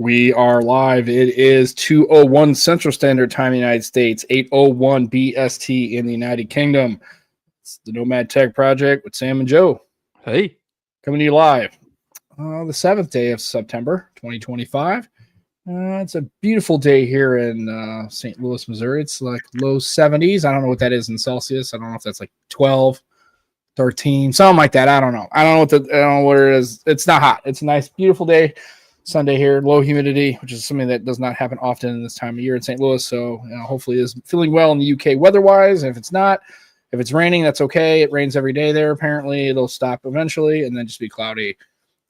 We are live. It is 2:01 Central Standard Time in the United States, 8:01 BST in the United Kingdom. It's the Nomad Tech Project with Sam and Joe. Hey. Coming to you live the 7th day of September, 2025. It's a beautiful day here in St. Louis, Missouri. It's like low 70s. I don't know what that is in Celsius. I don't know if that's like 12, 13, something like that. I don't know. I don't know what it is. It's not hot. It's a nice, beautiful day. Sunday here, low humidity, which is something that does not happen often in this time of year in St. Louis. So hopefully it is feeling well in the UK weather-wise. If it's not, if it's raining, that's okay. It rains every day there, apparently. It'll stop eventually and then just be cloudy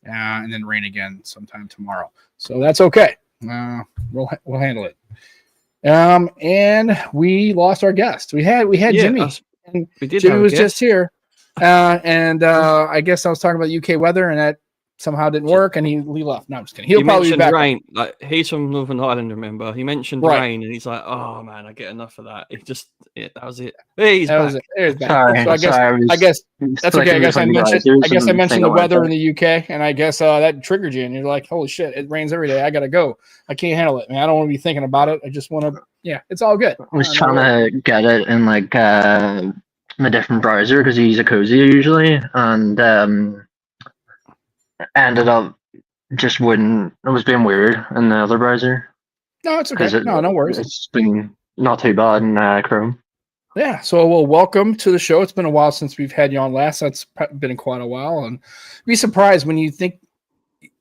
and then rain again sometime tomorrow. So that's okay. We'll handle it. And we lost our guest. We had Jimmy. And Jimmy was just here. I guess I was talking about UK weather, and that somehow didn't work, and he left. No, I'm just kidding. He'll probably be back. Rain. Like, he's from Northern Ireland, remember? He mentioned rain, and he's like, "Oh man, I get enough of that." That was it. Hey, he's back. He's back. Sorry, I guess that's okay. I guess I mentioned the weather in the UK, and I guess that triggered you, and you're like, "Holy shit! It rains every day. I gotta go. I can't handle it, man. I don't want to be thinking about it. I just want to. Yeah, it's all good." I was trying to get it in like a different browser because he's a cozy usually, and ended up just wouldn't. It was being weird in the other browser. No, it's okay. No worries. It's been not too bad in Chrome. Yeah. So, well, welcome to the show. It's been a while since we've had you on last. That's been quite a while, and be surprised when you think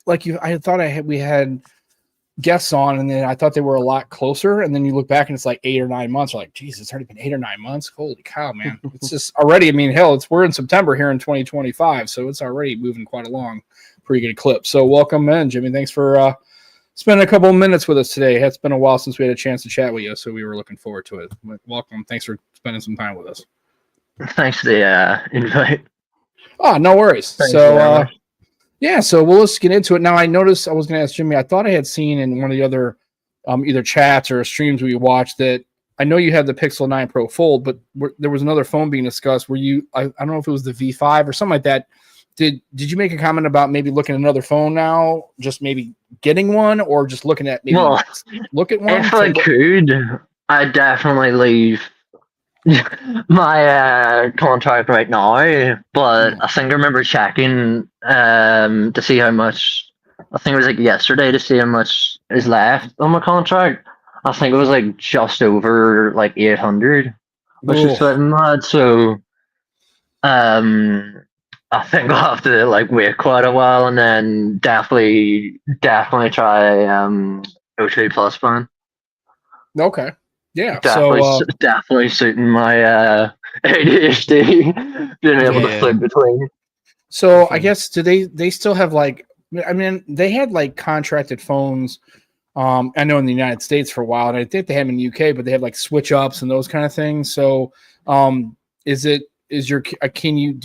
like you. I thought we had guests on, and then I thought they were a lot closer, and then you look back and it's like 8 or 9 months. You're like, geez, it's already been 8 or 9 months. Holy cow, man! It's just already. I mean, hell, we're in September here in 2025, so it's already moving quite along. Pretty good clip. So welcome in, Jimmy. Thanks for spending a couple of minutes with us today. It's been a while since we had a chance to chat with you, so we were looking forward to it. Welcome. Thanks for spending some time with us. Thanks for the invite. Oh, no worries. Thanks so let's get into it. Now, I noticed I was going to ask Jimmy, I thought I had seen in one of the other either chats or streams we watched that I know you had the Pixel 9 Pro Fold, but there was another phone being discussed where I don't know if it was the V5 or something like that. Did you make a comment about maybe looking at another phone now, just maybe getting one, or just looking at look at one? If I could, I'd definitely leave my contract right now. But I think I remember checking to see how much. I think it was like yesterday to see how much is left on my contract. I think it was like just over like 800, which is slightly mad. So, I think I'll have to like wait quite a while, and then definitely try O2 Plus phone. Okay. Yeah. Definitely suiting my ADHD, being able to flip between. So I guess do they still have like, I mean, they had like contracted phones. I know in the United States for a while, and I think they have in the UK, but they have like switch ups and those kind of things. So do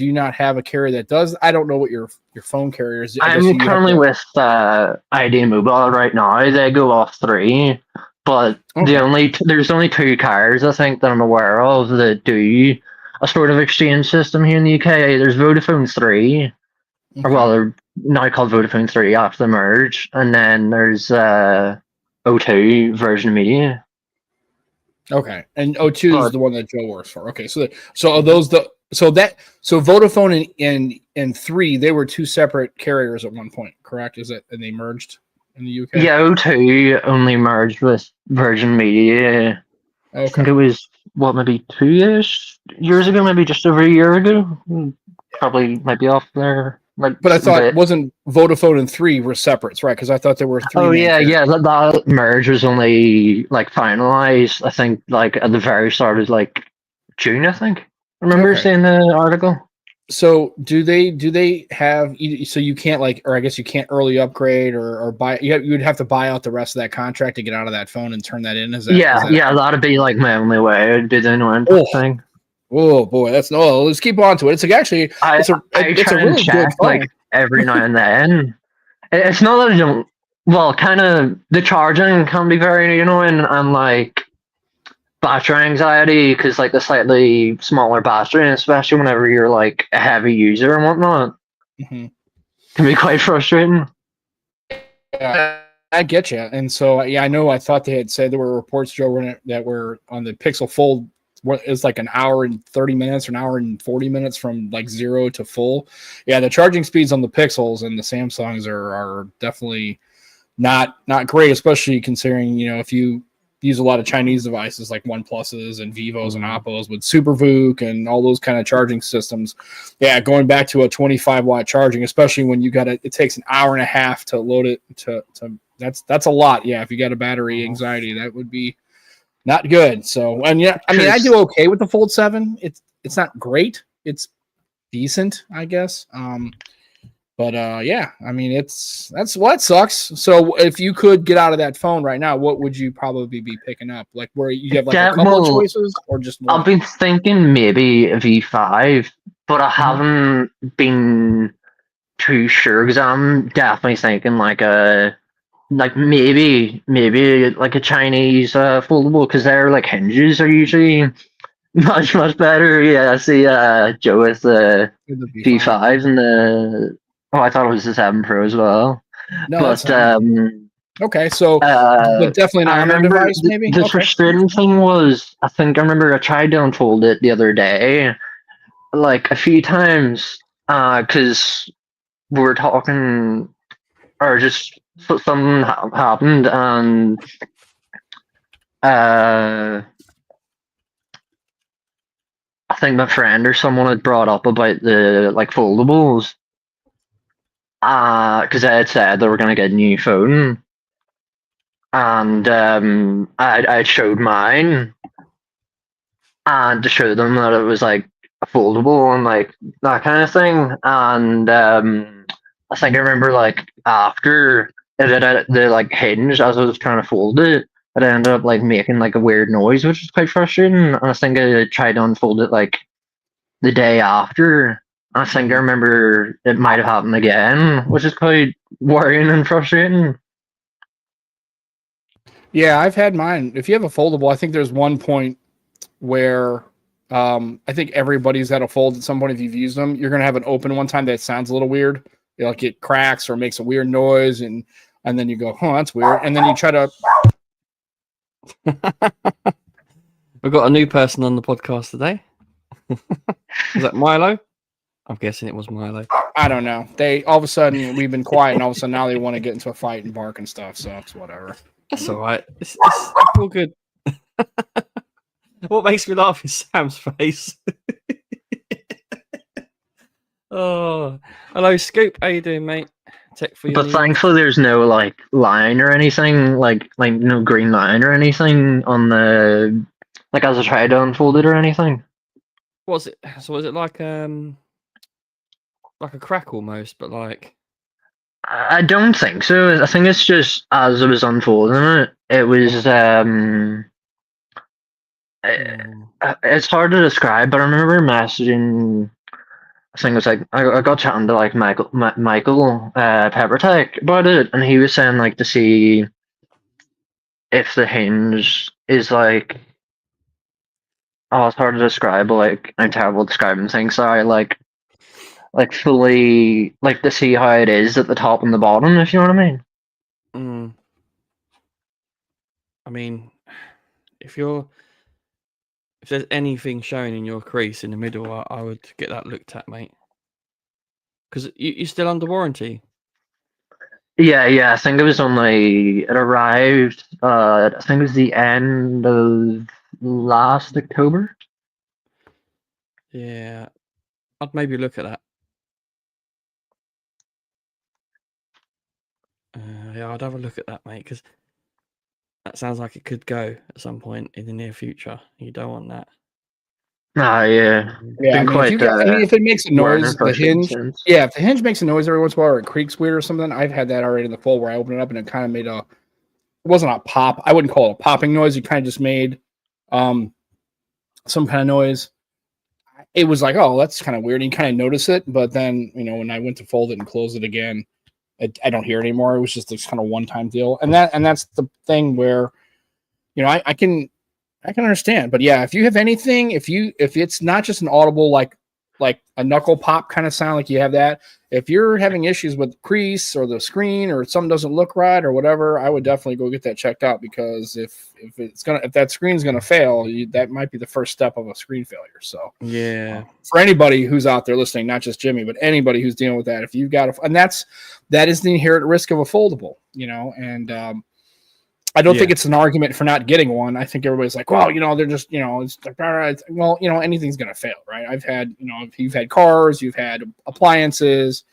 you not have a carrier that does? I don't know what your phone carrier is. I'm currently with ID Mobile right now. They go off 3, but there's only 2 carriers I think that I'm aware of that do a sort of exchange system here in the UK. There's Vodafone 3, or well, they're now called Vodafone 3 after the merge, and then there's O2 Virgin Media. Okay, and O2 is the one that Joe works for. Okay, so are those so Vodafone and 3, they were 2 separate carriers at one point, correct? Is it, and they merged in the UK? Yeah, O2 only merged with Virgin Media. Okay. I think it was maybe 2 years ago, maybe just over a year ago. Probably might be off there. But I thought wasn't Vodafone and 3 were separates, right? Because I thought there were 3. Oh yeah. That merge was only like finalized. I think like at the very start was like June. I think I remember seeing the article. So do they have? So you can't or I guess you can't early upgrade or buy. You'd have to buy out the rest of that contract to get out of that phone and turn that in. That'd be like my only way. It'd be the only thing. Oh boy, let's keep on to it. It's like actually, it's a really good phone. Like every now and then. It's not that I don't. Well, kind of the charging can be very annoying, and like battery anxiety because like the slightly smaller battery, especially whenever you're like a heavy user and whatnot, can be quite frustrating. Yeah, I get you. And so, yeah, I know I thought they had said there were reports, Joe, that were on the Pixel Fold. It's like an hour and 30 minutes or an hour and 40 minutes from like 0 to full. Yeah, the charging speeds on the Pixels and the Samsungs are definitely not great, especially considering, if you use a lot of Chinese devices like OnePluses and Vivos and Oppos with SuperVOOC and all those kind of charging systems. Yeah, going back to a 25-watt charging, especially when it takes an hour and a half to load it to that's a lot. Yeah, if you got a battery anxiety, that would be not good. So, and yeah, I mean, I do okay with the Fold 7. It's not great. It's decent, I guess. But yeah, I mean, that's what sucks. So if you could get out of that phone right now, what would you probably be picking up? Like where you have like a couple of choices or just one? I've been thinking maybe a V5, but I haven't been too sure because I'm definitely thinking maybe like a Chinese foldable because their like hinges are usually much better. Yeah, I see Joe with the V5 and the I thought it was the 7 Pro as well. No, but okay, so but definitely not on device. Maybe the frustrating thing was I remember I tried to unfold it the other day, like a few times, because we were talking or just something happened and I think my friend or someone had brought up about the like foldables because they had said they were going to get a new phone and I showed mine and to show them that it was like foldable and like that kind of thing and I think I remember like after the like hinge as I was trying to fold it, it ended up like making like a weird noise, which is quite frustrating. And I think I tried to unfold it like the day after. I think I remember it might have happened again, which is quite worrying and frustrating. Yeah, I've had mine. If you have a foldable, I think there's one point where I think everybody's had a fold at some point. If you've used them, you're gonna have an open one time that sounds a little weird. Like it cracks or makes a weird noise, and then you go, "Oh, that's weird," and then you try to. We've got a new person on the podcast today. Was that Milo? I'm guessing it was Milo. I don't know. They all of a sudden we've been quiet, and all of a sudden now they want to get into a fight and bark and stuff. So it's whatever. That's all right. It's all good. What makes me laugh is Sam's face. Oh, hello, Scoop. How you doing, mate? Tech for you. But thankfully, there's no like line or anything, like no green line or anything on the like as I tried to unfold it or anything. Was it? So was it like a crack almost, but like? I don't think so. I think it's just as I was unfolding it, it was it's hard to describe, but I remember messaging. I think it was like I got chatting to like Michael Peppertech about it, and he was saying like to see if the hinge is like it's hard to describe. Like I'm terrible at describing things. Sorry, like fully like to see how it is at the top and the bottom. If you know what I mean. I mean, if there's anything showing in your crease in the middle, I would get that looked at, mate. Because you're still under warranty. Yeah. I think it was only it arrived. I think it was the end of last October. Yeah, I'd maybe look at that. Yeah, I'd have a look at that, mate, because that sounds like it could go at some point in the near future. You don't want that. Yeah. Yeah, if it makes a noise, the hinge. Yeah, if the hinge makes a noise every once in a while, or it creaks weird or something, I've had that already in the Fold where I opened it up and it kind of made it wasn't a pop. I wouldn't call it a popping noise. It kind of just made some kind of noise. It was like, oh, that's kind of weird. And you kind of notice it, but then when I went to fold it and close it again, I don't hear it anymore. It was just this kind of one-time deal, and that's the thing where I can understand. But yeah, if you have anything, if it's not just an audible like like a knuckle pop kind of sound, like you have that. If you're having issues with crease or the screen or something doesn't look right or whatever, I would definitely go get that checked out, because if that screen's gonna fail, that might be the first step of a screen failure. So Yeah. for anybody who's out there listening, not just Jimmy, but anybody who's dealing with that, if you've got that is the inherent risk of a foldable, and I don't think it's an argument for not getting one. I think everybody's like, well, they're just, it's like, all right. Well, anything's going to fail, right? I've had, if you've had cars, you've had appliances,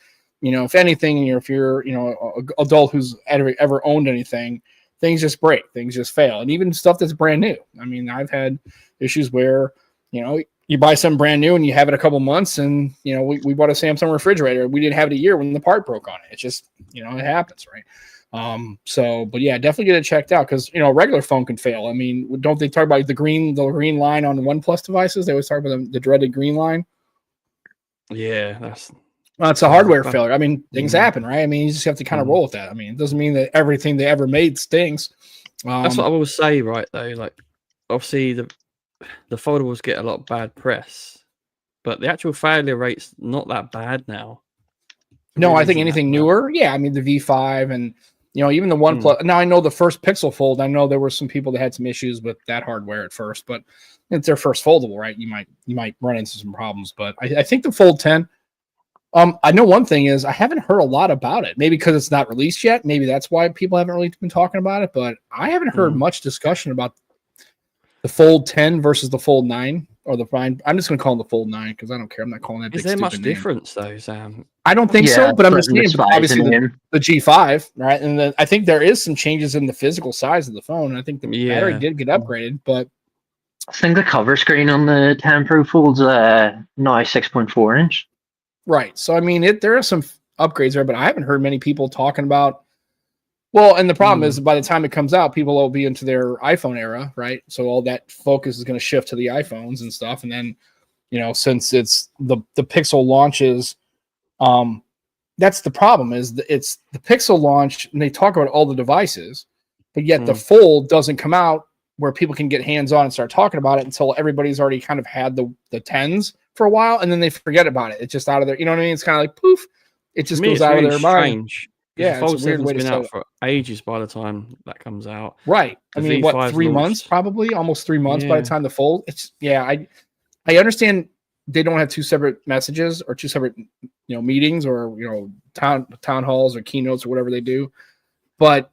if anything, if you're, an adult who's ever owned anything, things just break, things just fail. And even stuff that's brand new. I mean, I've had issues where, you buy something brand new and you have it a couple months, and, we bought a Samsung refrigerator. We didn't have it a year when the part broke on it. It's just, it happens, right? But yeah, definitely get it checked out, because a regular phone can fail. I mean, don't they talk about the green line on OnePlus devices? They always talk about the dreaded green line. Yeah, It's a hardware failure. I mean, things happen, right? I mean, you just have to kind of roll with that. I mean, it doesn't mean that everything they ever made stinks. That's what I will say, right? Though, like, obviously the foldables get a lot of bad press, but the actual failure rate's not that bad now. No, I think anything newer. Yeah, I mean the V5 and even the OnePlus. Now I know the first Pixel Fold. I know there were some people that had some issues with that hardware at first, but it's their first foldable, right? You might run into some problems, but I think the Fold 10. I know one thing is I haven't heard a lot about it. Maybe because it's not released yet. Maybe that's why people haven't really been talking about it. But I haven't heard much discussion about the Fold 10 versus the Fold 9 or the 9. I'm just going to call them the Fold 9 because I don't care. I'm not calling that. Is there much difference though, Sam? I don't think so, but I'm just saying, obviously the G5, right? And I think there is some changes in the physical size of the phone. I think the battery did get upgraded, but I think the cover screen on the 10 Pro Fold's now 6.4 inch. Right. So I mean, there are some upgrades there, but I haven't heard many people talking about. Well, and the problem is by the time it comes out, people will be into their iPhone era, right? So all that focus is going to shift to the iPhones and stuff, and then since it's the Pixel launches, that's the problem. Is it's the Pixel launch, and they talk about all the devices, but yet the Fold doesn't come out where people can get hands on and start talking about it until everybody's already kind of had the 10s for a while, and then they forget about it. It's just out of there. You know what I mean? It's kind of like poof. It just goes out of their mind. Yeah, the Fold 7's been out for ages by the time that comes out. Right. I mean, what, 3 months probably? Almost 3 months by the time the Fold. I understand they don't have two separate messages or two separate meetings or town halls or keynotes or whatever they do, but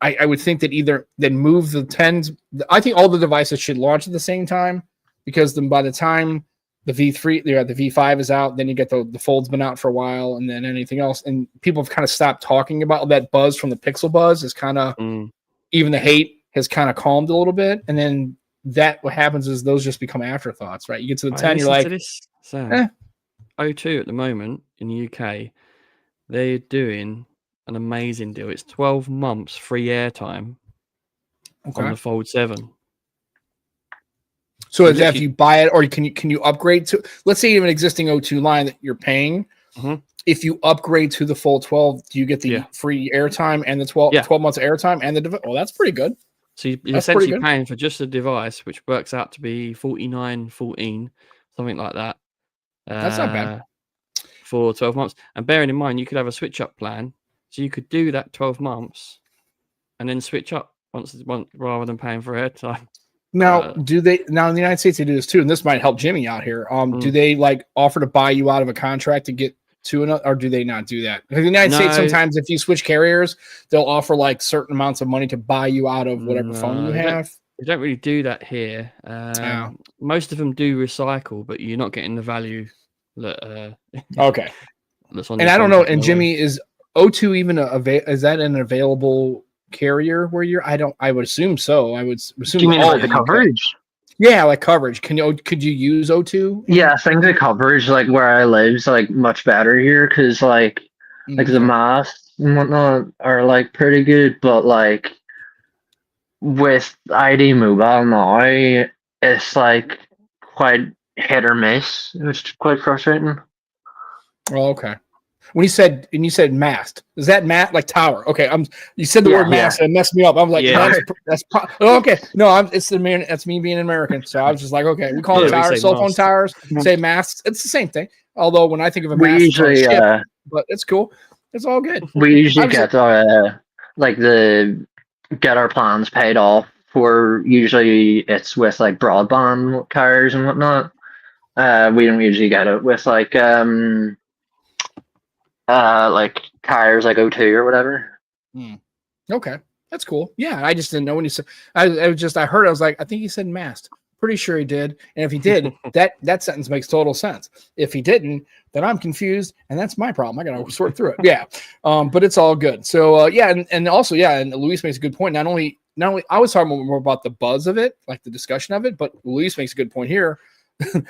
I would think that either then move the 10s. I think all the devices should launch at the same time, because then by the time the V3, the V5 is out, then you get the Fold's been out for a while, and then anything else, and people have kind of stopped talking about that buzz from the Pixel buzz. Is kind of even the hate has kind of calmed a little bit, and then what happens is those just become afterthoughts, right? You get to the 10, you're like, O2 at the moment in the UK, they're doing an amazing deal. It's 12 months free airtime on the Fold 7. So is that if you buy it, or can you upgrade to, let's say you have an existing O2 line that you're paying, if you upgrade to the Fold 12, do you get the free airtime and the 12 months of airtime and the device? Well, that's pretty good. So you're essentially paying for just the device, which works out to be $49.14, something like that. That's not bad. For 12 months. And bearing in mind, you could have a switch up plan. So you could do that 12 months and then switch up once rather than paying for airtime. Now, in the United States, they do this too, and this might help Jimmy out here. Do they offer to buy you out of a contract to get to another, or do they not do that? Because in the United States, sometimes if you switch carriers, they'll offer certain amounts of money to buy you out of whatever phone you have. They don't really do that here. Most of them do recycle, but you're not getting the value that. Okay. That's on. And I don't know. And Jimmy, is O2 even is that an available carrier where you're? I would assume so. I would assume. Do you mean all the coverage? Yeah, like coverage. Could you use O2? Yeah, I think the coverage where I live is much better here, because the masts and whatnot are pretty good, but with ID Mobile now, it's quite hit or miss. It's quite frustrating. Oh, okay. When you said mast, is that like tower? Okay, you said the Yeah, word mast and it messed me up. I was like, Yeah. okay. No, that's me being an American. So I was just like, okay, we call Yeah, them we towers, say cell phone mast. towers, say masts. It's the same thing. Although when I think of a We mast, it's on a usually ship, but it's cool. It's all good. get our like get our plans paid off for. Usually it's with like broadband carriers and whatnot. We don't usually get it with like carriers like O2 or whatever. Okay, that's cool. Yeah, I just didn't know when you said. I heard. I was like, I think he said mast. Pretty sure he did. And if he did, that sentence makes total sense. If he didn't, then I'm confused, and that's my problem. I gotta sort through it. Yeah, but it's all good. So yeah, and also yeah, and Luis makes a good point. Not only I was talking more about the buzz of it, like the discussion of it, but Luis makes a good point here.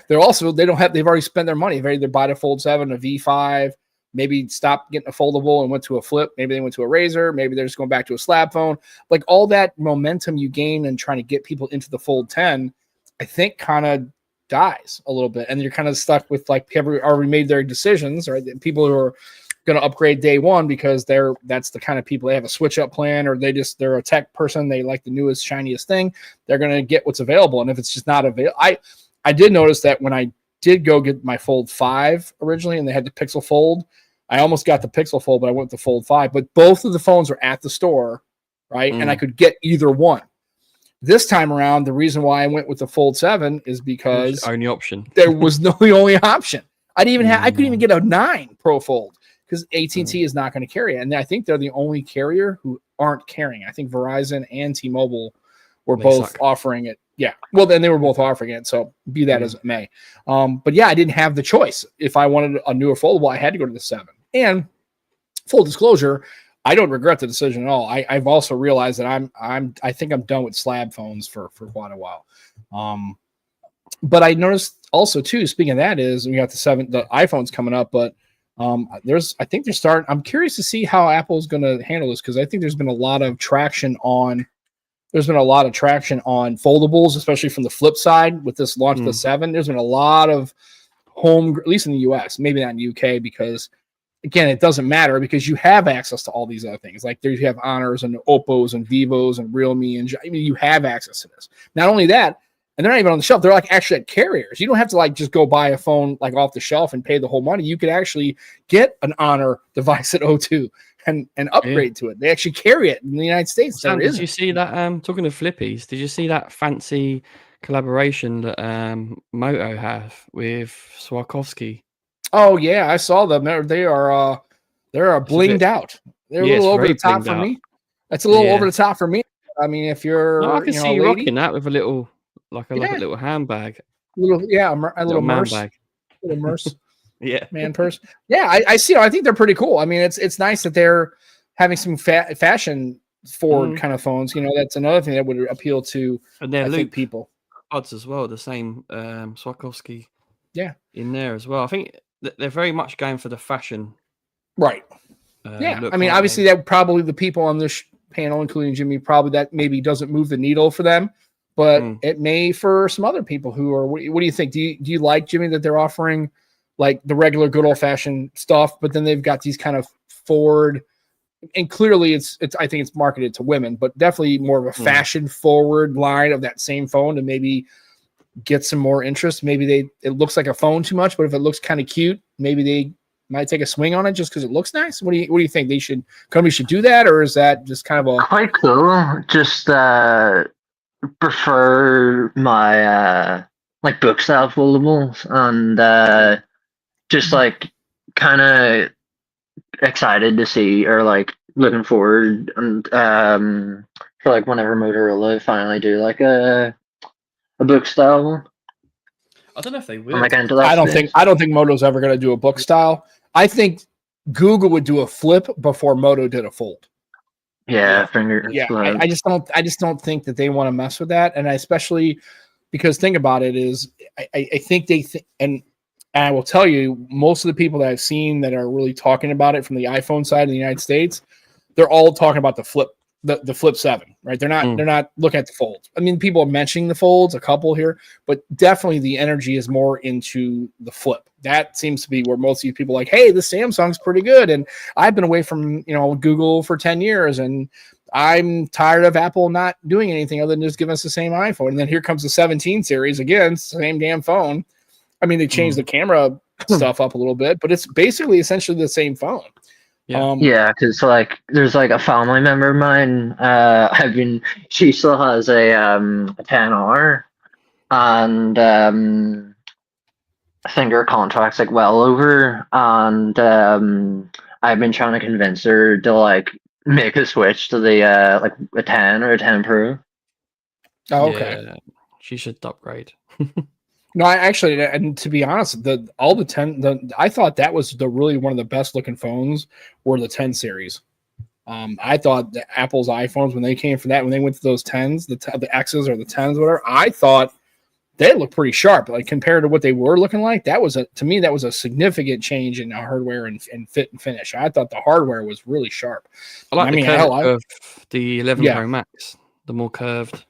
They've already spent their money. They've either bought a Fold 7, a V5. Maybe stopped getting a foldable and went to a flip. Maybe they went to a Razor. Maybe they're just going back to a slab phone. Like all that momentum you gain and trying to get people into the Fold 10, I think kind of dies a little bit. And you're kind of stuck with like people already made their decisions, right? People who are going to upgrade day one because that's the kind of people, they have a switch up plan, or they're a tech person. They like the newest, shiniest thing. They're going to get what's available. And if it's just not available, I did notice that when I did go get my Fold 5 originally and they had the Pixel Fold, I almost got the Pixel Fold, but I went with the Fold 5. But both of the phones were at the store, right? And I could get either one. This time around, the reason why I went with the Fold 7 is because only option. there was no the only option. I couldn't even get a 9 Pro Fold because AT&T is not going to carry it. And I think they're the only carrier who aren't carrying. I think Verizon and T-Mobile were both offering it. Yeah. Well, then they were both offering it. So be that as it may. But yeah, I didn't have the choice. If I wanted a newer foldable, I had to go to the 7. And full disclosure, I don't regret the decision at all. I've also realized that I think I'm done with slab phones for quite a while. But I noticed also too, speaking of that, is we got the iPhone's coming up, but I think they're starting. I'm curious to see how Apple's going to handle this, because I think there's been a lot of traction on foldables, especially from the flip side with this launch of the 7. There's been a lot of at least in the US, maybe not in the UK, because again, it doesn't matter because you have access to all these other things. Like there you have Honors and Oppos and Vivos and Realme, and you have access to this. Not only that, and they're not even on the shelf, they're like actually at carriers. You don't have to like just go buy a phone like off the shelf and pay the whole money. You could actually get an Honor device at O2 and upgrade to it. They actually carry it in the United States. Sam, did you see that? Talking of flippies, did you see that fancy collaboration that Moto have with Swarovski? Oh yeah, I saw them. They're blinged out. They're a little over the top for me. That's a little over the top for me. I mean, if you're, I can see you rocking that with a little, like a little handbag. A little man merce, bag. little merce. Yeah, man purse. Yeah, I see. I think they're pretty cool. I mean, it's nice that they're having some fashion forward kind of phones. You know, that's another thing that would appeal to people. Odds as well. The same Swarovski. Yeah, in there as well. I think they're very much going for the fashion. Right. Yeah. I mean, obviously, that probably the people on this panel, including Jimmy, probably that maybe doesn't move the needle for them, but it may for some other people who are. What do you think? Do you like, Jimmy, that they're offering like the regular good old fashioned stuff, but then they've got these kind of forward, and clearly it's I think it's marketed to women, but definitely more of a fashion forward line of that same phone to maybe get some more interest. Maybe it looks like a phone too much, but if it looks kind of cute, maybe they might take a swing on it just because it looks nice. What do you think? Companies should do that, or is that just kind of quite cool? Just prefer my like book style foldables, and just like kind of excited to see, or like looking forward, and for like whenever Motorola finally do like a book style one. I don't know if they will. I don't think Moto's ever going to do a book style. I think Google would do a flip before Moto did a fold. Yeah, I just don't think that they want to mess with that, and especially because think about it is I think and I will tell you, most of the people that I've seen that are really talking about it from the iPhone side in the United States, they're all talking about the flip the Flip 7, right? They're Mm. not looking at the folds. I mean, people are mentioning the folds, a couple here, but definitely the energy is more into the Flip. That seems to be where most of these people are like, hey, the Samsung's pretty good, and I've been away from Google for 10 years, and I'm tired of Apple not doing anything other than just giving us the same iPhone. And then here comes the 17 series again, same damn phone. I mean, they changed the camera stuff up a little bit, but it's basically essentially the same phone. Yeah. Yeah, because like there's like a family member of mine. She still has a 10R, and I think her contract's like well over, and I've been trying to convince her to like make a switch to the like a 10 or a 10 Pro. Oh, okay. Yeah. She should upgrade. No, I actually, and to be honest, I thought that was really one of the best looking phones were the 10 series. I thought the Apple's iPhones when they came from that, when they went to those 10s, the X's or the 10s, whatever, I thought they looked pretty sharp. Like compared to what they were looking like, to me that was a significant change in hardware and fit and finish. I thought the hardware was really sharp. I like the curve of the 11 Yeah. Pro Max, the more curved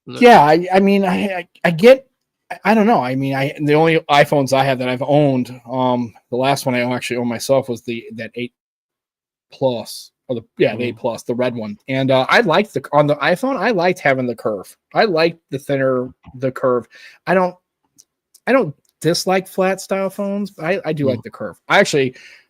look. Yeah, I mean, I get. I don't know. I mean, the only iPhones I have that I've owned, the last one I actually owned myself was that 8 Plus, or the 8 Plus, the red one. And I liked on the iPhone, I liked having the curve. I liked the curve. I don't dislike flat style phones, but I do like the curve.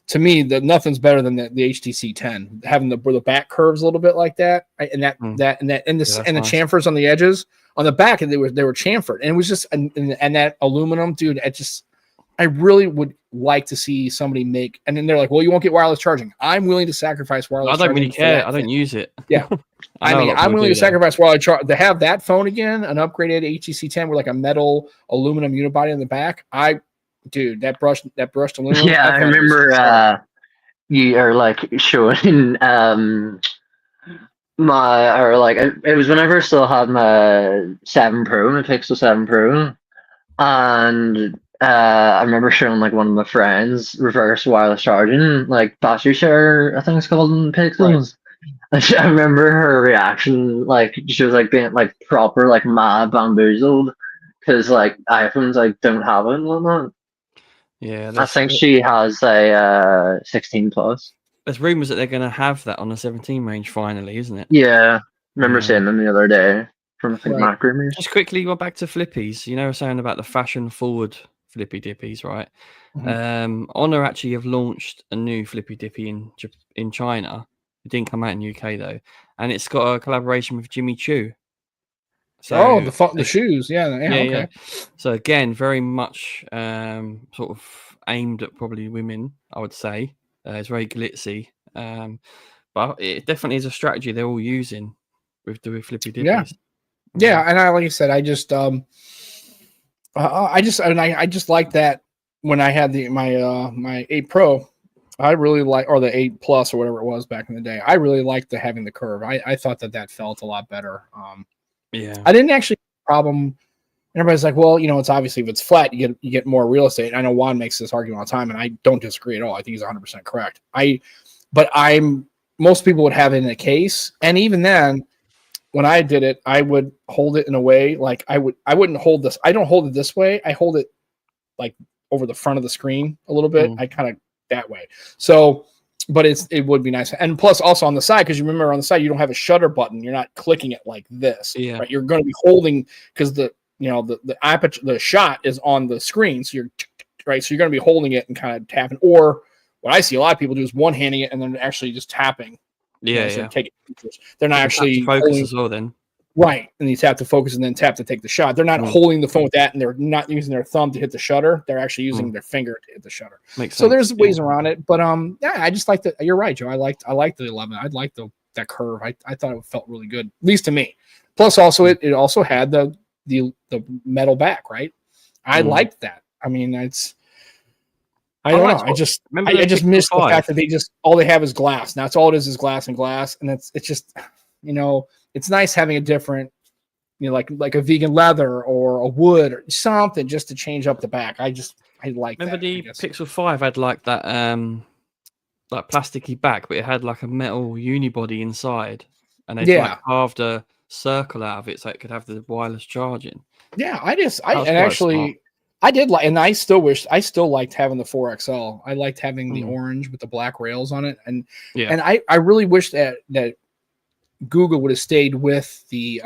To me, nothing's better than the HTC 10 having the back curves a little bit like that, and the chamfers on the edges. On the back, and they were chamfered, and it was just and that aluminum, dude. I really would like to see somebody make. And then they're like, "Well, you won't get wireless charging." I'm willing to sacrifice wireless. I don't really care. I don't use it. Yeah, I'm willing to sacrifice wireless charge to have that phone again, an upgraded HTC 10 with like a metal aluminum unibody in the back. That brushed aluminum. Yeah, I remember you are like showing it was whenever I still had my 7 Pro, my Pixel 7 Pro, and I remember showing like one of my friends reverse wireless charging, like battery share, I think it's called in Pixels. Right. I remember her reaction, like she was like being like proper like mad bamboozled because like iPhones like don't have it and whatnot. Yeah, I think she has a 16 Plus. There's rumors that they're going to have that on the 17 range finally, isn't it? Yeah, remember seeing them the other day from I think Mac rumors. Just quickly, go back to flippies. You know, saying about the fashion forward flippy dippies, right? Mm-hmm. Honor actually have launched a new flippy dippy in China. It didn't come out in UK though, and it's got a collaboration with Jimmy Choo. So the shoes, okay. So again, very much sort of aimed at probably women, I would say. It's very glitzy, but it definitely is a strategy they're all using with the flippy dippies. Yeah, and like I said, I just like that when I had my 8 Pro. I really like, or the 8 Plus or whatever it was back in the day. I really liked having the curve. I thought that felt a lot better. I didn't actually have a problem. Everybody's like, well, it's obviously if it's flat, you get more real estate. And I know Juan makes this argument all the time, and I don't disagree at all. I think he's 100% correct. Most people would have it in a case, and even then, when I did it, I would hold it in a way like I wouldn't hold this. I don't hold it this way. I hold it like over the front of the screen a little bit. I kind of that way. So, but it would be nice. And plus also on the side, because you remember on the side, you don't have a shutter button. You're not clicking it like this. Yeah. Right? You're going to be holding because the aperture, the shot is on the screen. So you're right. So you're going to be holding it and kind of tapping. Or what I see a lot of people do is one-handing it and then actually just tapping. Taking pictures. They're not actually focus as well then. Right. And you tap to focus and then tap to take the shot. They're not holding the phone with that, and they're not using their thumb to hit the shutter. They're actually using their finger to hit the shutter. Makes so sense. there's ways around it. But I just like the. You're right, Joe. I liked the 11. I liked that curve. I thought it felt really good, at least to me. Plus, also it also had the metal back, right? I liked that. I mean, I don't know. I just missed the fact that all they have is glass. Now that's all it is glass and glass, and it's just it's nice having a different, like a vegan leather or a wood or something just to change up the back. I like. Remember the Pixel 5 had like that like plasticky back, but it had like a metal unibody inside. and they've like carved a circle out of it so it could have the wireless charging. Yeah, I did like, and I still liked having the 4XL. I liked having the orange with the black rails on it, and I really wish that Google would have stayed with the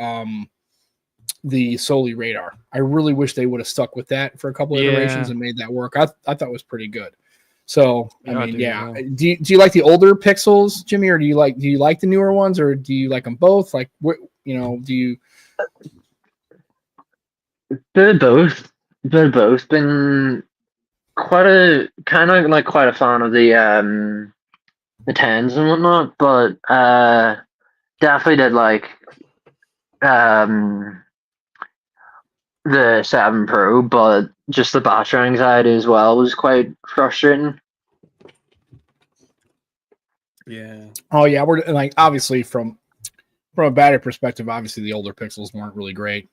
Soli radar. I really wish they would have stuck with that for a couple of iterations and made that work. I thought it was pretty good. So I mean, do you like the older Pixels, Jimmy, or do you like the newer ones, or do you like them both? Like, what, do you? Bit of both. Been quite a fan of the 10s and whatnot, but definitely did like the 7 Pro, but just the battery anxiety as well was quite frustrating. Yeah. Oh yeah, we're like, obviously from a battery perspective, obviously the older Pixels weren't really great,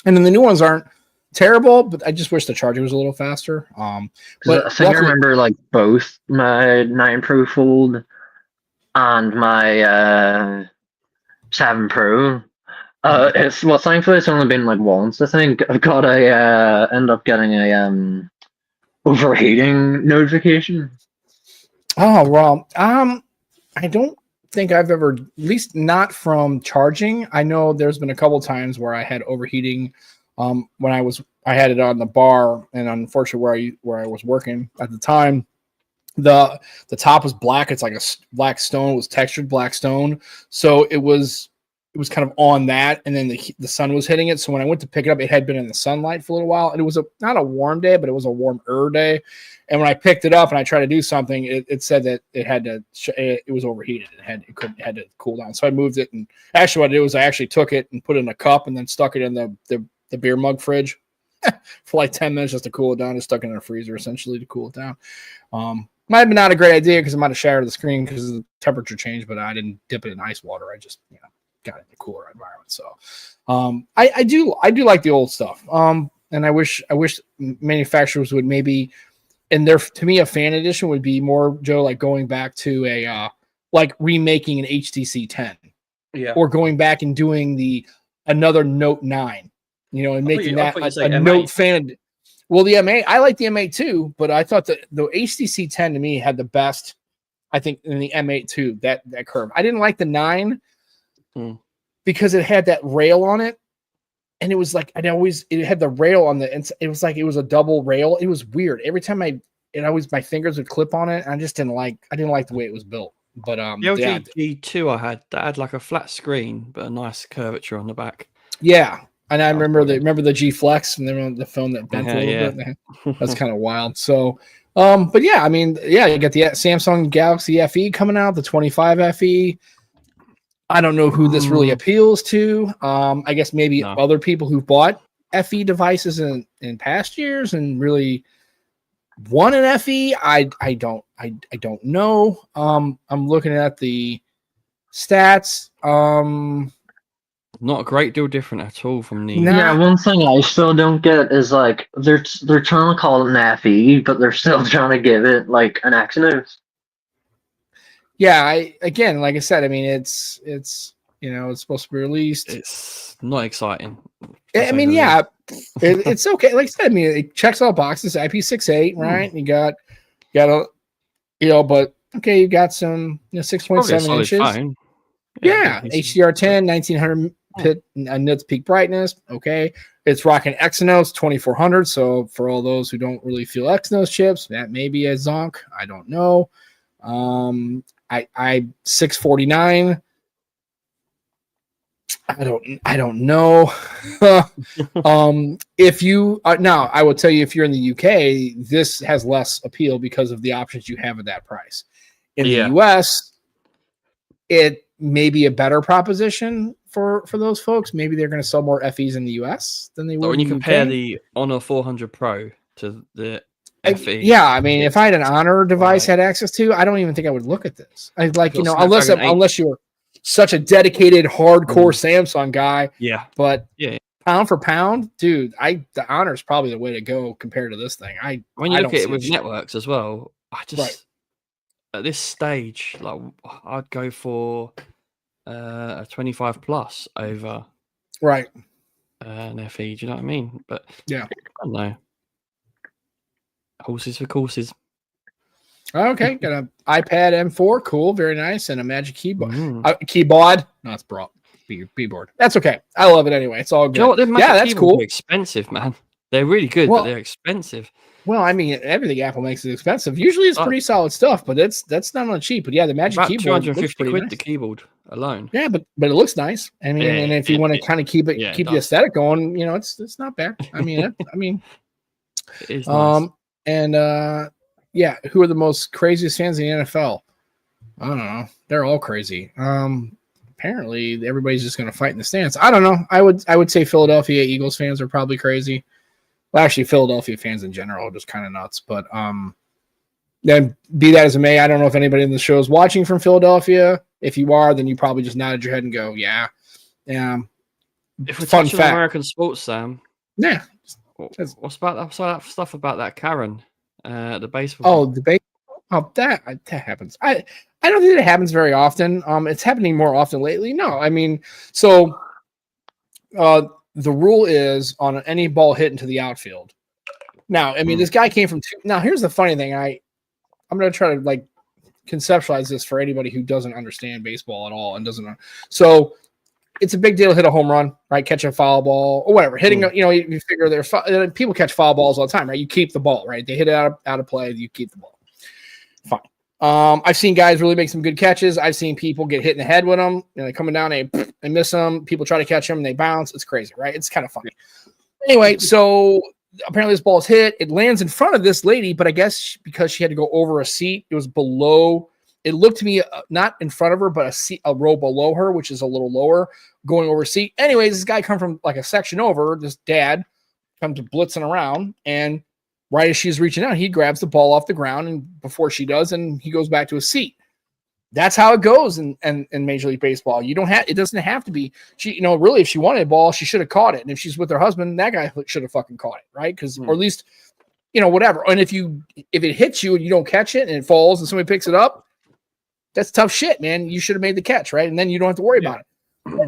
and then the new ones aren't terrible, but I just wish the charging was a little faster. But I think I remember like both my 9 Pro Fold and my 7 Pro. Thankfully it's only been like once. I think I got end up getting a overheating notification. Oh well, I don't think I've ever, at least not from charging. I know there's been a couple times where I had overheating. When I had it on the bar, and unfortunately where I was working at the time, the top was black. It's like a black stone. It was textured black stone, so it was kind of on that, and then the sun was hitting it. So when I went to pick it up, it had been in the sunlight for a little while, and it was not a warm day, but it was a warmer day. And when I picked it up and I tried to do something, it said that it was overheated. It had to cool down. So I moved it, and actually what I did was I actually took it and put it in a cup and then stuck it in the beer mug fridge for like 10 minutes just to cool it down. Just stuck it in a freezer essentially to cool it down. Might have been not a great idea because it might have shattered the screen because of the temperature change, but I didn't dip it in ice water. I just got it in a cooler environment. So I do like the old stuff. And I wish manufacturers would maybe, and to me a fan edition would be more, Joe, like going back to a like remaking an HTC 10. Yeah. Or going back and doing another Note 9. And making that a Note fan. Well, the M8, I like the M8 too, but I thought that the HTC 10 to me had the best, I think, in the M8 too, that curve. I didn't like the 9 because it had that rail on it, and it was like it had the rail on the inside. It was like it was a double rail. It was weird. Every time my fingers would clip on it. I just didn't like the way it was built. But the LG G2 I had like a flat screen but a nice curvature on the back. Yeah. And I remember the G Flex, and the phone that bent a little bit. That's kind of wild. So, but yeah, I mean, yeah, you got the Samsung Galaxy FE coming out, the 25 FE. I don't know who this really appeals to. I guess maybe other people who bought FE devices in past years and really want an FE. I don't know. I'm looking at the stats. Not a great deal different at all from the. Yeah, one thing I still don't get is like they're trying to call it an FE, but they're still trying to give it like an Exynos. Yeah, like I said, I mean it's supposed to be released. It's not exciting. I mean, yeah, it's okay. Like I said, I mean, it checks all boxes. IP68, right? You got a, but okay, you got some 6.7 inches. Phone. Yeah, HDR10, 1900 nits peak brightness. Okay, it's rocking Exynos 2400. So for all those who don't really feel Exynos chips, that may be a zonk. I don't know. I 649. I don't know. If you now, I will tell you, if you're in the UK, this has less appeal because of the options you have at that price. In the US, it may be a better proposition for those folks. Maybe they're going to sell more FEs in the US than they would. When you in the compare UK. The Honor 400 Pro to the FE, yeah, I mean, if I had an Honor device had access to, I don't even think I would look at this. I'd like, unless you were such a dedicated, hardcore Samsung guy. Yeah, but pound for pound, dude, the Honor is probably the way to go compared to this thing. When you look at it with networks as well, I just at this stage, like I'd go for a 25 plus over Right. their fee. Do you know what I mean? But Yeah. I don't know. Horses for courses. Okay. Got an iPad M4. Cool. Very nice. And a Magic Keyboard. Mm. Keyboard. No, it's brought. Keyboard. That's okay. I love it anyway. It's all good. Do you know what? The Magic Yeah, that's keyboards cool. are expensive, man. They're really good, Well, but they're expensive. Well, I mean, everything Apple makes is expensive. Usually, it's pretty solid stuff, but that's not on the cheap. But yeah, the Magic About Keyboard 250 looks pretty quid nice. the keyboard alone. Yeah, but it looks nice. I mean, and if you want to kind of keep the aesthetic going, you know, it's not bad. I mean, it is nice. And yeah, who are the most craziest fans in the NFL? I don't know. They're all crazy. Apparently, everybody's just going to fight in the stands. I don't know. I would say Philadelphia Eagles fans are probably crazy. Well, actually, Philadelphia fans in general are just kind of nuts. But then be that as it may, I don't know if anybody in the show is watching from Philadelphia. If you are, then you probably just nodded your head and go, yeah. If we're Fun touching fact. American sports, Sam. Yeah. What's about that stuff about that Karen, the baseball? Oh, the baseball. Oh, that happens. I don't think it happens very often. It's happening more often lately. No, I mean, so the rule is on any ball hit into the outfield. Now, I mean, this guy came from now, here's the funny thing. I'm going to try to like conceptualize this for anybody who doesn't understand baseball at all and doesn't know. So it's a big deal to hit a home run, right? Catch a foul ball or whatever. Hitting, you know, you figure people catch foul balls all the time, right? You keep the ball, right? They hit it out of play. You keep the ball. Fine. I've seen guys really make some good catches. I've seen people get hit in the head with them. You know, they're coming down, they miss them. People try to catch them, and they bounce. It's crazy, right? It's kind of funny. Anyway, so apparently this ball is hit. It lands in front of this lady, but I guess because she had to go over a seat, it was below. It looked to me not in front of her, but a row below her, which is a little lower, going over a seat. Anyways, this guy come from like a section over. This dad comes blitzing around, and right as she's reaching out, he grabs the ball off the ground, and before she does, and he goes back to his seat. That's how it goes in Major League Baseball. It doesn't have to be. She, you know, really, if she wanted a ball, she should have caught it. And if she's with her husband, that guy should have fucking caught it, right? Because or at least, you know, whatever. And if it hits you and you don't catch it and it falls and somebody picks it up, that's tough shit, man. You should have made the catch, right? And then you don't have to worry about it.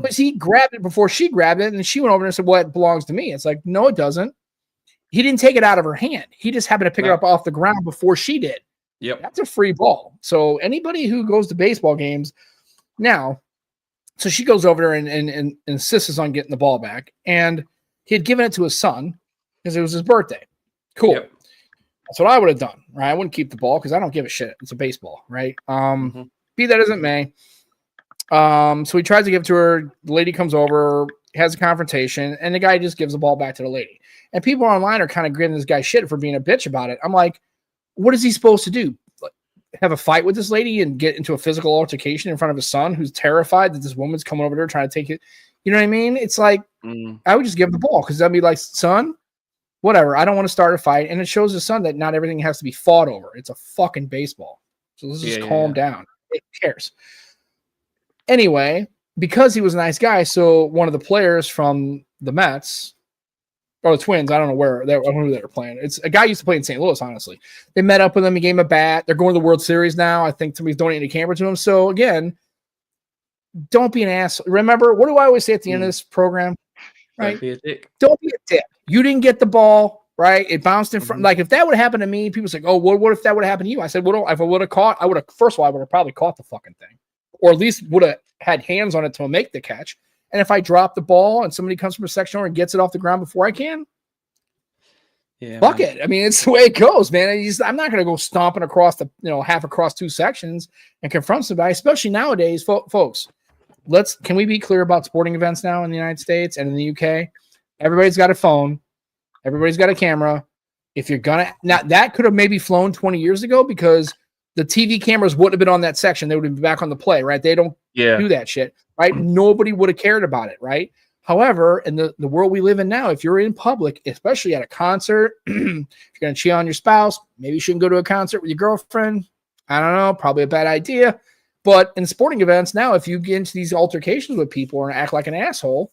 But he grabbed it before she grabbed it, and she went over and said, "Well, it belongs to me." It's like, no, it doesn't. He didn't take it out of her hand. He just happened to pick it up off the ground before she did. Yep. That's a free ball. So anybody who goes to baseball games now, so she goes over there and insists on getting the ball back. And he had given it to his son because it was his birthday. Cool. Yep. That's what I would have done, right? I wouldn't keep the ball because I don't give a shit. It's a baseball, right? Be that as it may. So he tries to give it to her. The lady comes over, has a confrontation, and the guy just gives the ball back to the lady. And people online are kind of giving this guy shit for being a bitch about it. I'm like, what is he supposed to do? Like, have a fight with this lady and get into a physical altercation in front of his son who's terrified that this woman's coming over there trying to take it? You know what I mean? It's like, I would just give the ball because I'd be like, son, whatever. I don't want to start a fight. And it shows his son that not everything has to be fought over. It's a fucking baseball. So let's just calm down. Who cares? Anyway, because he was a nice guy, so one of the players from the Mets or the Twins, I don't know who they were playing. It's a guy used to play in St. Louis, honestly. They met up with him, he gave him a bat. They're going to the World Series now. I think somebody's donating a camera to him. So again, don't be an ass. Remember, what do I always say at the end of this program? Right? Don't be a dick. Don't be a dick. You didn't get the ball, right? It bounced in front. Like if that would have happened to me, people say, "Oh, what if that would have happened to you?" I said, "Well, if I would have caught, first of all, I would have probably caught the fucking thing, or at least would have had hands on it to make the catch. And if I drop the ball and somebody comes from a section over and gets it off the ground before I can, fuck it. I mean, it's the way it goes, man. I'm not going to go stomping across half across two sections and confront somebody, especially nowadays, folks. Can we be clear about sporting events now in the United States and in the UK? Everybody's got a phone. Everybody's got a camera. If you're gonna now, that could have maybe flown 20 years ago because the TV cameras wouldn't have been on that section. They would have been back on the play, right? They don't do that shit, right? Nobody would have cared about it, right? However, in the world we live in now, if you're in public, especially at a concert, if you're going to cheat on your spouse, maybe you shouldn't go to a concert with your girlfriend. I don't know, probably a bad idea. But in sporting events now, if you get into these altercations with people and act like an asshole,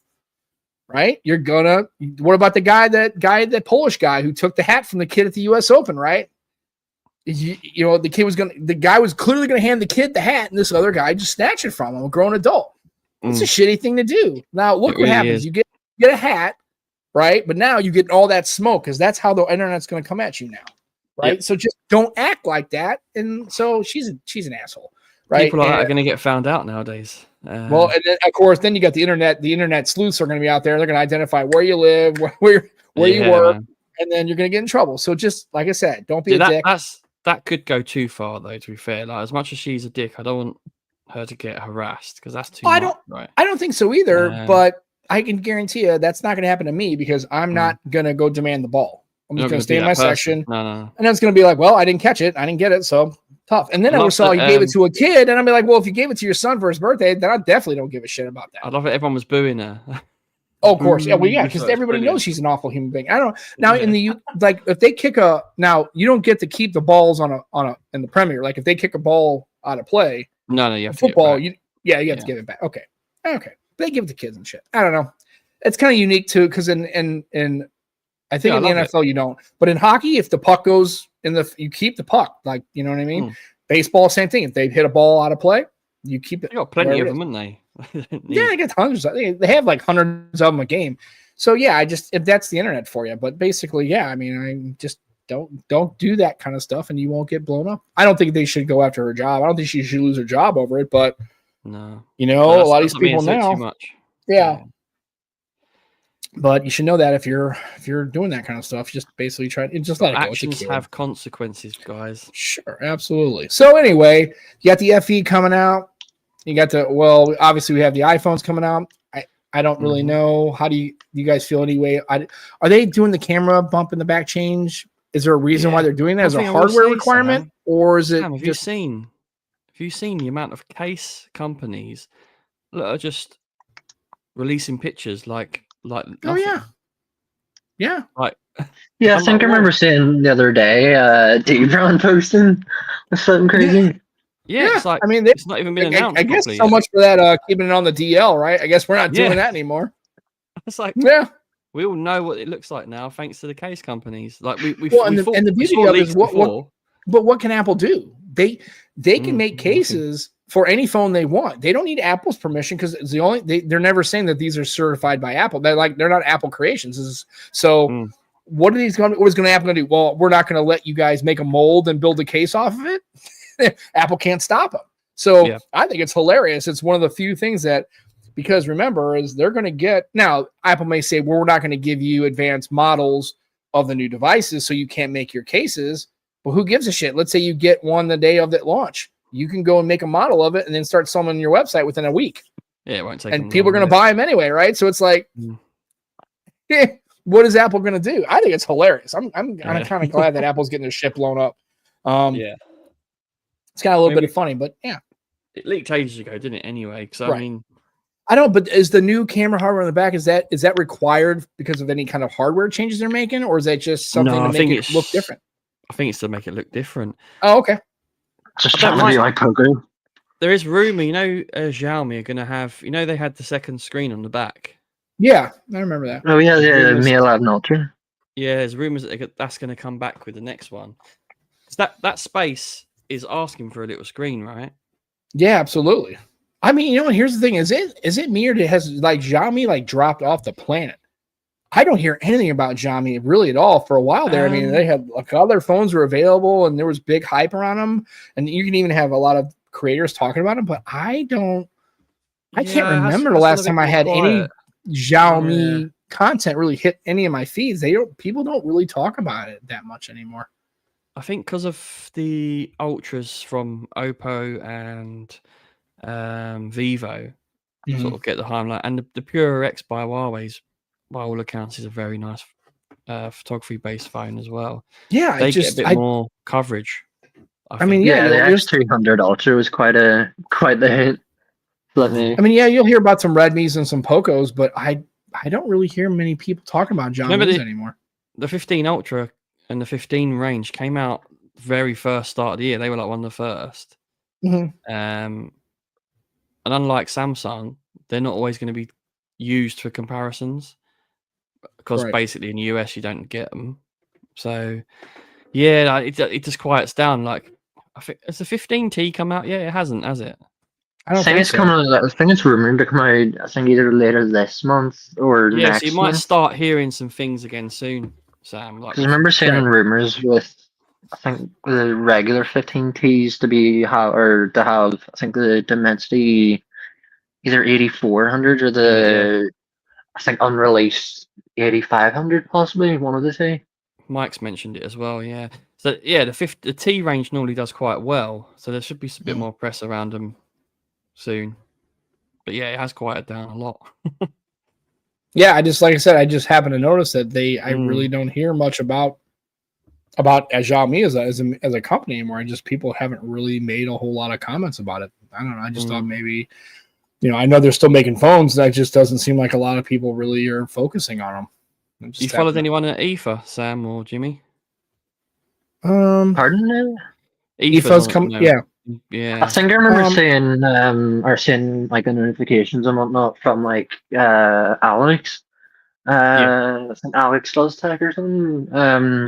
right? You're gonna. What about that Polish guy who took the hat from the kid at the U.S. Open, right? The guy was clearly gonna hand the kid the hat, and this other guy just snatched it from him, a grown adult. It's a shitty thing to do. Now look what happens. You get a hat, right? But now you get all that smoke because that's how the internet's going to come at you now, right? Yep. So just don't act like that. And so she's an asshole, right? People like that are going to get found out nowadays. Well, and then, of course, then you got the internet. The internet sleuths are going to be out there. They're going to identify where you live, where you work, and then you're going to get in trouble. So just like I said, don't be a dick. That could go too far, though. To be fair, like as much as she's a dick, I don't want her to get harassed because that's too much. Right? I don't think so either. But I can guarantee you that's not going to happen to me because I'm not going to go demand the ball. I'm just going to stay in my section. No. And it's going to be like, well, I didn't catch it. I didn't get it. So tough. And then I saw you gave it to a kid. And I'll be like, well, if you gave it to your son for his birthday, then I definitely don't give a shit about that. I love it. Everyone was booing her. Oh, of course. Yeah. Well, yeah. Because everybody knows she's an awful human being. I don't know. Now in the, like if they kick now you don't get to keep the balls in the Premier. Like if they kick a ball out of play. No, you have football. You have to give it back. Okay. They give it to kids and shit. I don't know. It's kind of unique too. Cause in I think in the NFL you don't, but in hockey, if the puck goes you keep the puck. Like, you know what I mean? Baseball, same thing. If they hit a ball out of play, you keep it. They got plenty of them, wouldn't they? Yeah, they get hundreds. They have like hundreds of them a game. So yeah, if that's the internet for you. But basically, yeah, I mean, I just don't do that kind of stuff, and you won't get blown up. I don't think they should go after her job. I don't think she should lose her job over it. But no, a lot of these people now, too much. Yeah. But you should know that if you're doing that kind of stuff, just basically try to just let it go. Actions have consequences, guys. Sure, absolutely. So anyway, you got the FE coming out. You got obviously we have the iPhones coming out. I don't really know. How do you guys feel anyway? Are they doing the camera bump in the back change? Is there a reason why they're doing that? Is it a hardware requirement, or is it? Sam, have you seen the amount of case companies that are just releasing pictures like nothing? Oh yeah. Like yeah, I think I remember seeing the other day Dave Ron posting something crazy. Yeah, it's like, I mean, it's not even been announced. I guess so much for that keeping it on the DL, right? I guess we're not doing that anymore. It's like, we all know what it looks like now, thanks to the case companies. Like and the beauty of it is but what can Apple do? They can make cases for any phone they want. They don't need Apple's permission because it's they're never saying that these are certified by Apple. They're not Apple creations. What is Apple going to do? Well, we're not going to let you guys make a mold and build a case off of it. Apple can't stop them. So I think it's hilarious. It's one of the few things that, because remember, is they're going to get, now Apple may say, well, we're not going to give you advanced models of the new devices, so you can't make your cases. But who gives a shit? Let's say you get one the day of the launch. You can go and make a model of it and then start selling on your website within a week. Yeah, it won't take. And people are going to buy them anyway, right? So it's like, what is Apple going to do? I think it's hilarious. I'm kind of glad that Apple's getting their shit blown up. It's kind of a little bit funny, but yeah. It leaked ages ago, didn't it? Anyway, because I mean, I don't. But is the new camera hardware on the back, is that required because of any kind of hardware changes they're making, or is that just something to make it look different? I think it's to make it look different. Oh, okay. Just trying to be like Pogo. There is rumor, Xiaomi are going to have, they had the second screen on the back. Yeah, I remember that. Oh yeah, Mi 11 Ultra. Yeah, there's rumors that's going to come back with the next one. That space is asking for a little screen, right? Yeah, absolutely. I mean, here's the thing: is it me, or has Xiaomi dropped off the planet? I don't hear anything about Xiaomi really at all for a while there. I mean, they had other phones were available, and there was big hype around them, and you can even have a lot of creators talking about them. But I can't remember the last time I had any Xiaomi content really hit any of my feeds. People don't really talk about it that much anymore. I think because of the Ultras from Oppo and Vivo sort of get the highlight, and the Pure X by Huawei's, by all accounts, is a very nice photography-based phone as well. Yeah, they get a bit more coverage. I mean, the X300 Ultra was quite the hit. I mean, you'll hear about some Redmis and some Pocos, but I don't really hear many people talking about Xiaomi anymore. The 15 Ultra and the 15 range came out very first start of the year. They were like one of the first. And unlike Samsung, they're not always going to be used for comparisons because basically in the US you don't get them. So it just quiets down. Like, I think, has the 15T come out yet? It hasn't, has it? I don't think think it's so. coming. I think it's rumored to come out. I think either later this month or Yeah, so next you might month. start hearing some things again soon, Sam. Like Because I remember seeing Right. rumors with, I think the regular 15Ts to be how or to have. I think the Dimensity either 8400 or the I think unreleased 8500 possibly one of the two. Mike's mentioned it as well, yeah. So yeah, the T range normally does quite well, so there should be a bit more press around them soon. But yeah, it has quieted down a lot. Yeah, I just like I said, I just happened to notice that I really don't hear much about Xiaomi as a company anymore. I just people haven't really made a whole lot of comments about it. I don't know. I just thought maybe, I know they're still making phones. That just doesn't seem like a lot of people really are focusing on them. You followed anyone at EFA, Sam or Jimmy? Pardon? EFA's coming. Yeah. Yeah. I think I remember seeing like the notifications and whatnot from like Alex. I think Alex does tech or something.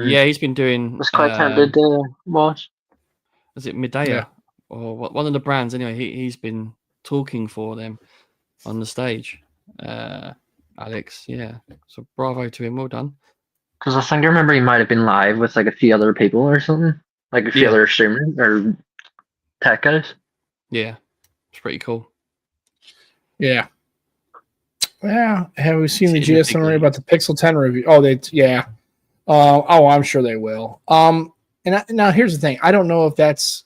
Yeah, he's been doing. Was quite tempted to watch. Is it Medea Yeah. or one of the brands? Anyway, he's been talking for them on the stage. Alex, yeah. So bravo to him. Well done. Because I think I remember he might have been live with like a few other people or something, like a few other streamers or tech guys. Yeah, it's pretty cool. Yeah. Well, have we seen the It's in the GSM big already league. about the Pixel 10 review? Oh, yeah. I'm sure they will. Now here's the thing. I don't know if that's.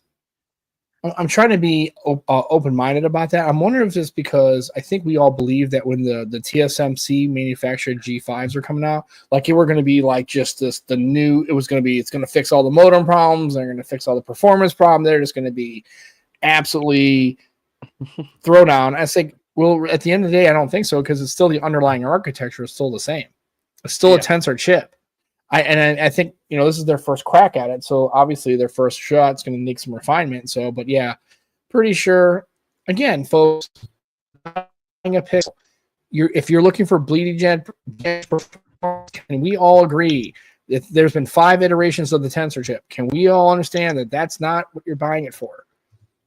I'm trying to be open-minded about that. I'm wondering if it's because I think we all believe that when the TSMC manufactured G5s are coming out, like it were going to be like just it's going to fix all the modem problems. They're going to fix all the performance problems. They're just going to be absolutely throw down. I think, well, at the end of the day, I don't think so because it's still the underlying architecture is still the same. It's still a Tensor chip. I think this is their first crack at it, so obviously their first shot's going to need some refinement. So, but yeah, pretty sure. Again, folks, buying a Pixel, if you're looking for bleeding edge performance, can we all agree that there's been 5 iterations of the Tensor chip? Can we all understand that that's not what you're buying it for?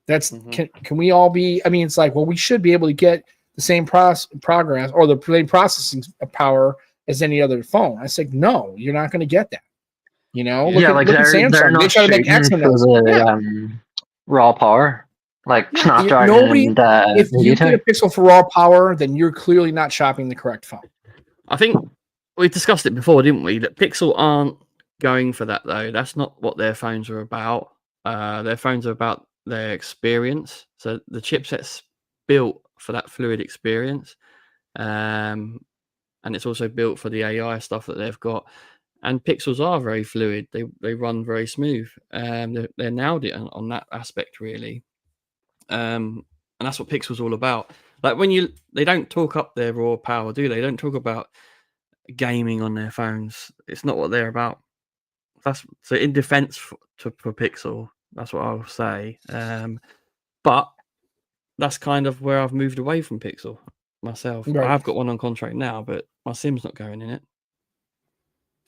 That's can we all be? I mean, it's like, well, we should be able to get the same progress or the same processing power as any other phone. I said, no, you're not going to get that. Look at Samsung. They're not they try to make shooting Exynos. for the raw power, like Snapdragon Nobody. and If you get a MediaTek. Pixel for raw power, then you're clearly not shopping the correct phone. I think we discussed it before, didn't we? That Pixel aren't going for that though. That's not what their phones are about. Their phones are about their experience. So the chipset's built for that fluid experience. And it's also built for the AI stuff that they've got. And Pixels are very fluid. They run very smooth. They're nailed it on that aspect really. And that's what Pixel's all about. Like they don't talk up their raw power, do they? They don't talk about gaming on their phones. It's not what they're about. So in defense for Pixel, that's what I'll say. But that's kind of where I've moved away from Pixel myself. Right. I have got one on contract now, but my SIM's not going in it.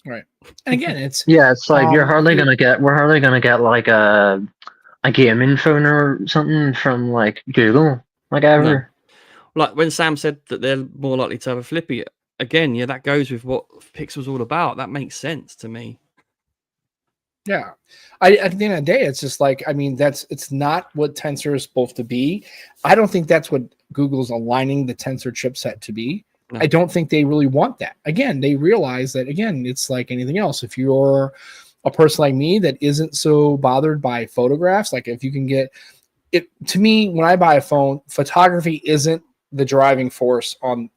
Right. And again, it's it's like we're hardly gonna get like a gaming phone or something from like Google, like ever. No. Like when Sam said that they're more likely to have a flippy, again, yeah, that goes with what Pixel's all about. That makes sense to me. Yeah. At the end of the day, it's just like, I mean, it's not what Tensor is supposed to be. I don't think that's what Google's aligning the Tensor chipset to be. No. I don't think they really want that. Again, they realize that, again, it's like anything else. If you're a person like me that isn't so bothered by photographs, like if you can get it, to me, when I buy a phone, photography isn't the driving force on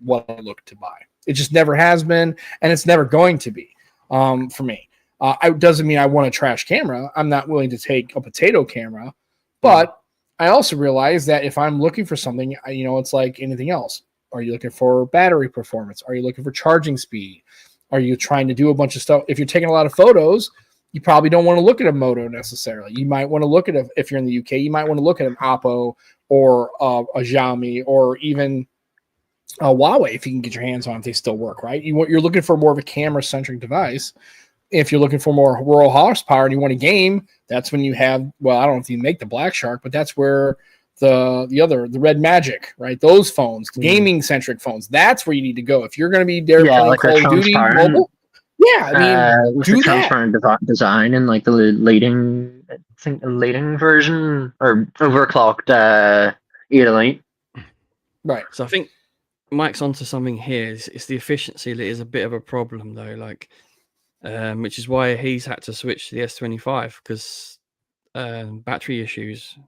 what I look to buy. It just never has been, and it's never going to be for me. It doesn't mean I want a trash camera. I'm not willing to take a potato camera, but I also realize that if I'm looking for something, it's like anything else. Are you looking for battery performance? Are you looking for charging speed? Are you trying to do a bunch of stuff? If you're taking a lot of photos, you probably don't want to look at a Moto necessarily. You might want to look at if you're in the UK, you might want to look at an Oppo or a Xiaomi or even a Huawei if you can get your hands on if they still work, right? You're looking for more of a camera-centric device. If you're looking for more rural horsepower and you want a game, that's when you have, well, I don't know if you make the Black Shark, but that's where the Red Magic, right? Those phones, gaming centric phones. That's where you need to go if you're going to be there playing like Call of Duty mobile. Yeah, I mean, with do the that. transparent design and like the leading, I think the leading version or overclocked 808. Right. So I think Mike's onto something here. It's the efficiency that is a bit of a problem, though. Like, which is why he's had to switch to the S25 because battery issues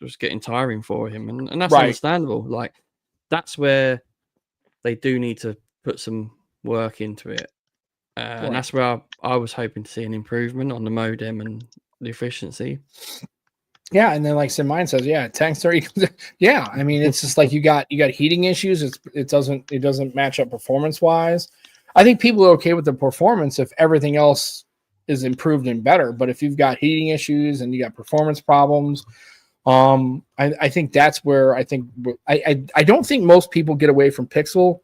was getting tiring for him, and that's understandable. Like, that's where they do need to put some work into it, and that's where I was hoping to see an improvement on the modem and the efficiency. Yeah, and then like Sim Mine says, yeah, tank 30. Yeah, I mean, it's just like you got heating issues. It doesn't match up performance wise. I think people are okay with the performance if everything else is improved and better. But if you've got heating issues and you got performance problems, I think that's where I don't think most people get away from Pixel.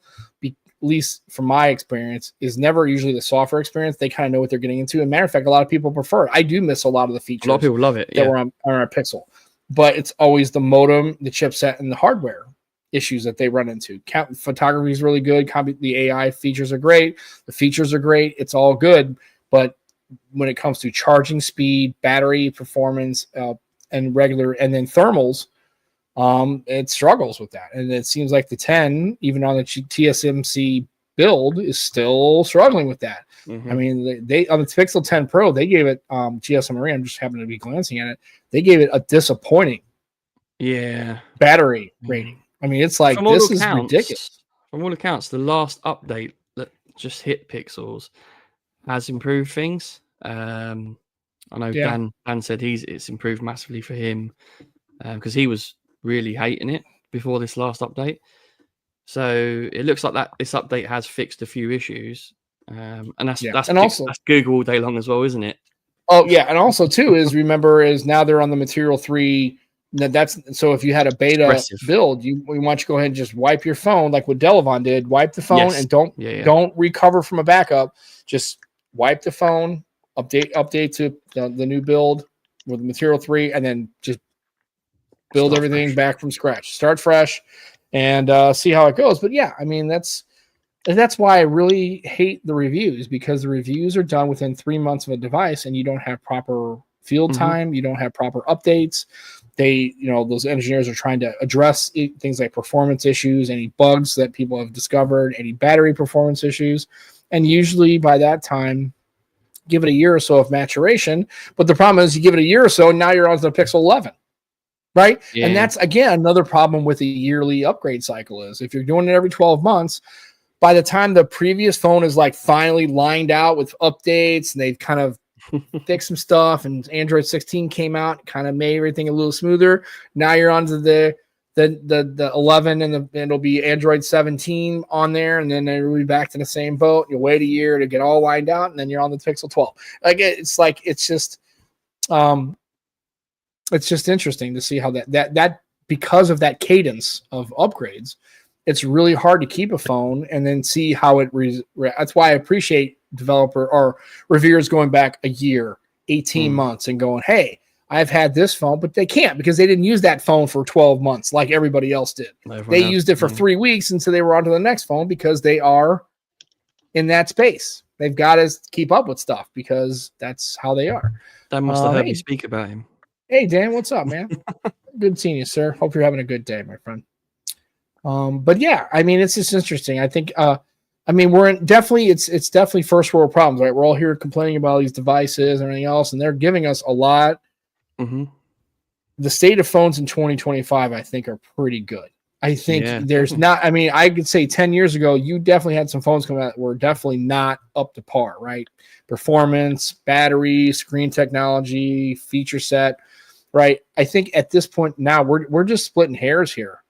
At least from my experience, is never usually the software experience. They kind of know what they're getting into. And matter of fact, a lot of people prefer it. I do miss a lot of the features. A lot of people love it. That were on our Pixel, but it's always the modem, the chipset, and the hardware issues that they run into. Photography is really good. The AI features are great. The features are great. It's all good. But when it comes to charging speed, battery performance, and then thermals, it struggles with that. And it seems like the 10, even on the TSMC build, is still struggling with that. Mm-hmm. I mean, they on the Pixel 10 Pro, they gave it GSMRE. I'm just happening to be glancing at it. They gave it a disappointing battery rating. I mean, it's like this is ridiculous. From all accounts, the last update that just hit Pixels has improved things. I know Dan said it's improved massively for him because he was really hating it before this last update. So it looks like this update has fixed a few issues, and that's Google all day long as well, isn't it? Oh yeah, and also too is now they're on the Material 3. That's so if you had a beta build, we want you to go ahead and just wipe your phone like what Delavan did. Wipe the phone and don't recover from a backup. Just wipe the phone, update to the new build with Material 3, and then just build everything back from scratch. Start fresh and see how it goes. But yeah, I mean that's why I really hate the reviews, because the reviews are done within 3 months of a device and you don't have proper field time, you don't have proper updates. Those engineers are trying to address things like performance issues, any bugs that people have discovered, any battery performance issues. And usually by that time, give it a year or so of maturation. But the problem is you give it a year or so and now you're on to the Pixel 11. Right. Yeah. And that's, again, another problem with a yearly upgrade cycle is if you're doing it every 12 months, by the time the previous phone is like finally lined out with updates and they've kind of fixed some stuff and Android 16 came out, kind of made everything a little smoother. Now you're on to the 11 and it'll be Android 17 on there. And then they'll be back to the same boat. You'll wait a year to get all lined out. And then you're on the Pixel 12. It's just interesting to see how that because of that cadence of upgrades, it's really hard to keep a phone and then see how it. That's why I appreciate developer or reviewers going back a year, 18 months and going, hey, I've had this phone, but they can't because they didn't use that phone for 12 months like everybody else did. They used it for 3 weeks until they were on to the next phone because they are in that space. They've got to keep up with stuff because that's how they are. That must have heard me speak about him. Hey, Dan, what's up, man? Good seeing you, sir. Hope you're having a good day, my friend. But yeah, I mean, it's just interesting. I think, we're in it's definitely first world problems, right? We're all here complaining about all these devices and everything else, and they're giving us a lot. Mm-hmm. The state of phones in 2025, I think, are pretty good. I think there's not, I could say 10 years ago, you definitely had some phones come out that were definitely not up to par, right? Performance, battery, screen technology, feature set, right? I think at this point now we're just splitting hairs here.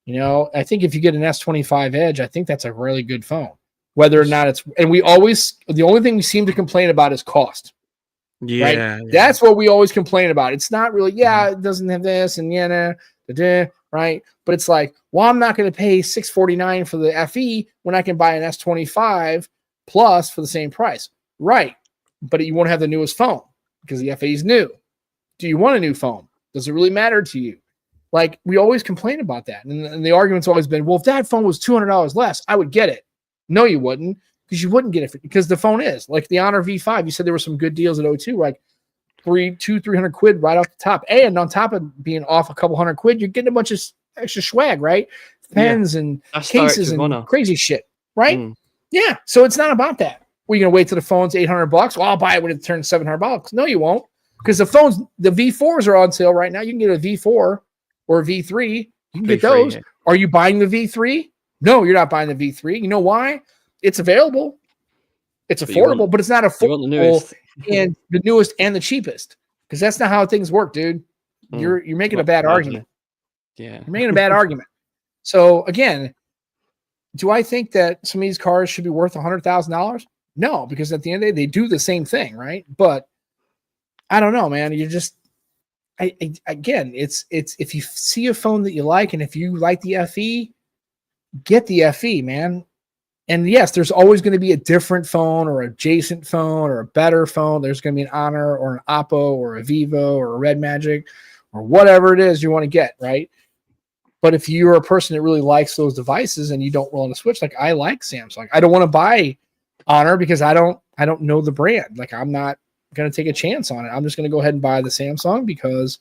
I think if you get an S25 Edge, I think that's a really good phone. Whether or not the only thing we seem to complain about is cost. Yeah, right? Yeah. That's what we always complain about. It's not really, it doesn't have this and right? But it's like, well, I'm not going to pay $649 for the FE when I can buy an S25 Plus for the same price. Right. But you won't have the newest phone because the FE is new. Do you want a new phone? Does it really matter to you? Like, we always complain about that. And the argument's always been, well, if that phone was $200 less, I would get it. No, you wouldn't, because you wouldn't get it because the phone is. Like the Honor V5, you said there were some good deals at O2, like 300 quid right off the top. And on top of being off a couple hundred quid, you're getting a bunch of extra swag, right? Pens and cases and crazy shit, right? Yeah. So it's not about that. We're going to wait till the phone's $800. Well, I'll buy it when it turns $700. No, you won't. Because the V4s are on sale right now. You can get a V4 or a V3. You can get those. Yeah. Are you buying the V3? No, you're not buying the V3. You know why? It's available. It's affordable, but it's not affordable and the newest and the cheapest. Because that's not how things work, dude. You're making a bad argument. Yeah. You're making a bad argument. So again, do I think that some of these cars should be worth $100,000? No, because at the end of the day, they do the same thing, right? But I don't know, man. You just, again, it's if you see a phone that you like, and if you like the FE, get the FE, man. And yes, there's always going to be a different phone or adjacent phone or a better phone. There's going to be an Honor or an Oppo or a Vivo or a Red Magic or whatever it is you want to get, right? But if you're a person that really likes those devices and you don't want to switch, like I like Samsung. I don't want to buy Honor because I don't know the brand. Like, I'm not going to take a chance on it. I'm just going to go ahead and buy the Samsung because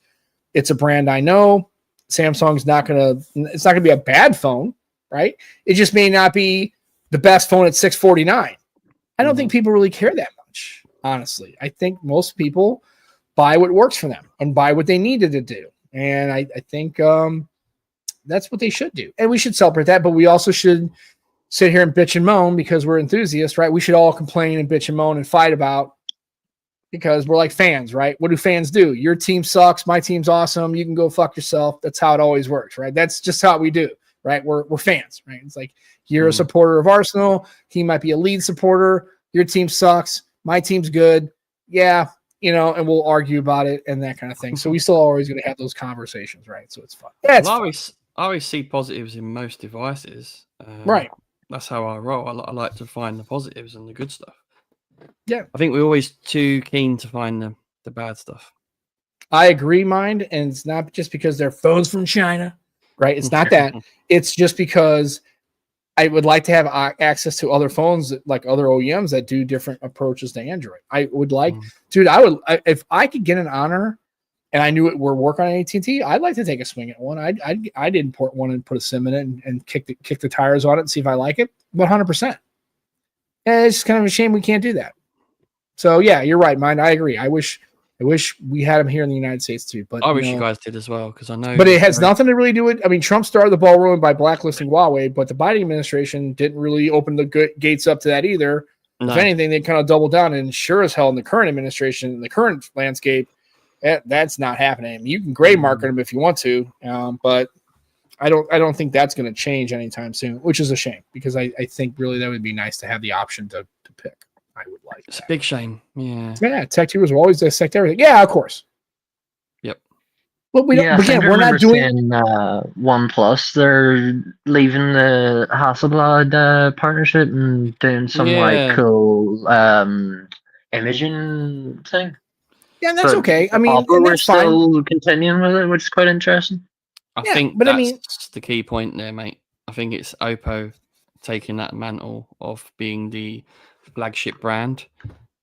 it's a brand I know. Samsung's not going to be a bad phone, right? It just may not be the best phone at $649. I don't think people really care that much, honestly. I think most people buy what works for them and buy what they needed to do. And I think that's what they should do. And we should celebrate that, but we also should sit here and bitch and moan because we're enthusiasts, right? We should all complain and bitch and moan and fight about because we're like fans, right? What do fans do? Your team sucks. My team's awesome. You can go fuck yourself. That's how it always works, right? That's just how we do, right? We're fans, right? It's like you're a supporter of Arsenal. He might be a lead supporter. Your team sucks. My team's good. Yeah, and we'll argue about it and that kind of thing. So we still always going to have those conversations, right? So it's fun. Yeah, it's fun. I always see positives in most devices. Right. That's how I roll. I like to find the positives and the good stuff. Yeah. I think we're always too keen to find the bad stuff. I agree, Mind. And it's not just because they're phones from China, right? It's not that. It's just because I would like to have access to other phones, like other OEMs that do different approaches to Android. I would like, dude, if I could get an Honor and I knew it were working on AT&T, I'd like to take a swing at one. I'd import one and put a SIM in it and kick the tires on it and see if I like it. 100%. And it's kind of a shame we can't do that. So yeah, you're right, Mind. I agree. I wish we had them here in the United States too. But I wish you guys did as well because I know. But it has nothing to really do with. I mean, Trump started the ball rolling by blacklisting Huawei, but the Biden administration didn't really open the gates up to that either. No. If anything, they kind of doubled down, and sure as hell in the current administration, in the current landscape, that's not happening. I mean, you can gray market them if you want to, but I don't think that's going to change anytime soon, which is a shame because I think really that would be nice to have the option to pick. I would like. It's a big shame. Yeah. Yeah. Tech tubers will always dissect everything. Yeah, of course. Yep. But we don't. Again, we're not doing. OnePlus, they're leaving the Hasselblad partnership and doing some like cool imaging thing. Yeah, and that's okay. I mean, we're still continuing with it, which is quite interesting. I think that's the key point there, mate. I think it's Oppo taking that mantle of being the flagship brand,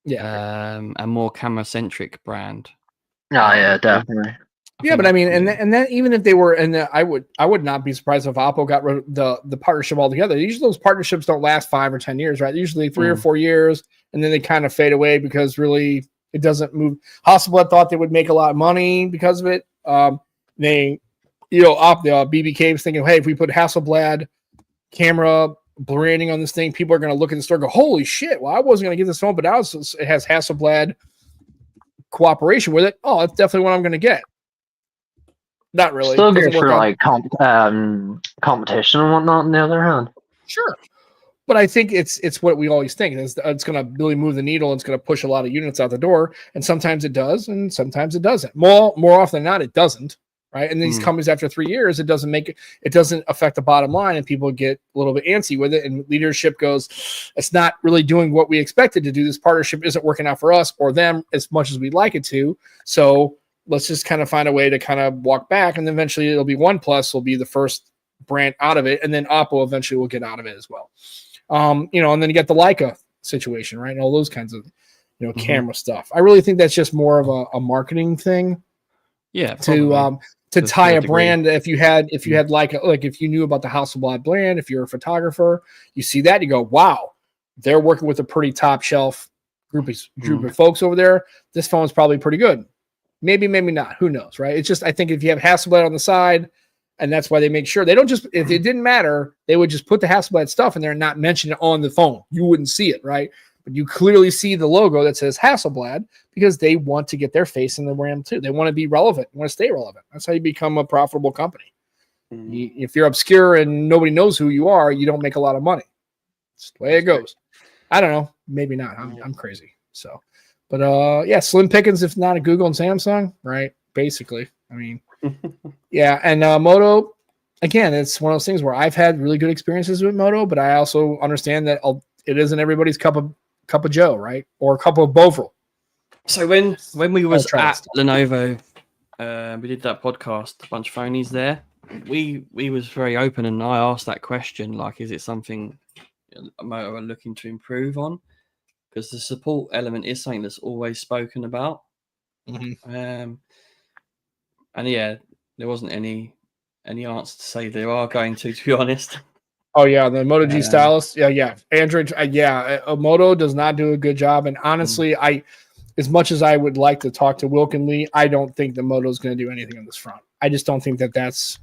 and more camera-centric brand. Oh yeah, definitely. But I mean, and then even if they were, I would not be surprised if Oppo got rid of the partnership altogether. Usually those partnerships don't last 5 or 10 years, right? Usually 3 or 4 years, and then they kind of fade away because really it doesn't move. Hasselblad thought they would make a lot of money because of it. The BBK was thinking, hey, if we put Hasselblad camera branding on this thing, people are going to look at the store and go, holy shit, well, I wasn't going to get this phone, but now it has Hasselblad cooperation with it. Oh, that's definitely what I'm going to get. Not really. Still good for like competition and whatnot on the other hand. Sure. But I think it's what we always think. It's going to really move the needle and it's going to push a lot of units out the door. And sometimes it does, and sometimes it doesn't. More often than not, it doesn't. Right. And these companies, after 3 years, it doesn't affect the bottom line, and people get a little bit antsy with it. And leadership goes, it's not really doing what we expected to do. This partnership isn't working out for us or them as much as we'd like it to. So let's just kind of find a way to kind of walk back, and then eventually it'll be OnePlus will be the first brand out of it, and then Oppo eventually will get out of it as well. And then you get the Leica situation, right? And all those kinds of, camera stuff. I really think that's just more of a marketing thing. Yeah, to tie a brand. If you had like if you knew about the Hasselblad brand, if you're a photographer, you see that, you go, wow, they're working with a pretty top shelf group of folks over there. This phone's probably pretty good. Maybe not. Who knows, right? It's just, I think if you have Hasselblad on the side, and that's why they make sure they don't just, if it didn't matter, they would just put the Hasselblad stuff in there and not mention it on the phone. You wouldn't see it, right? But you clearly see the logo that says Hasselblad because they want to get their face in the brand too. They want to be relevant, want to stay relevant. That's how you become a profitable company. If you're obscure and nobody knows who you are, you don't make a lot of money. It's the way it goes. I don't know. Maybe not. I'm crazy. So, but slim pickings, if not a Google and Samsung, right? Basically, I mean, yeah. And Moto, again, it's one of those things where I've had really good experiences with Moto, but I also understand that it isn't everybody's cup of Joe, right? Or a cup of Bovril. So when we was at Lenovo, we did that podcast, a bunch of phonies there. We was very open, and I asked that question, like, is it something Moto are looking to improve on? Because the support element is something that's always spoken about. And yeah, there wasn't any answer to say they are going to be honest. Oh yeah, the Moto G stylus. Yeah. Android. Moto does not do a good job. And honestly, as much as I would like to talk to Wilk and Lee, I don't think the Moto is going to do anything on this front. I just don't think that's.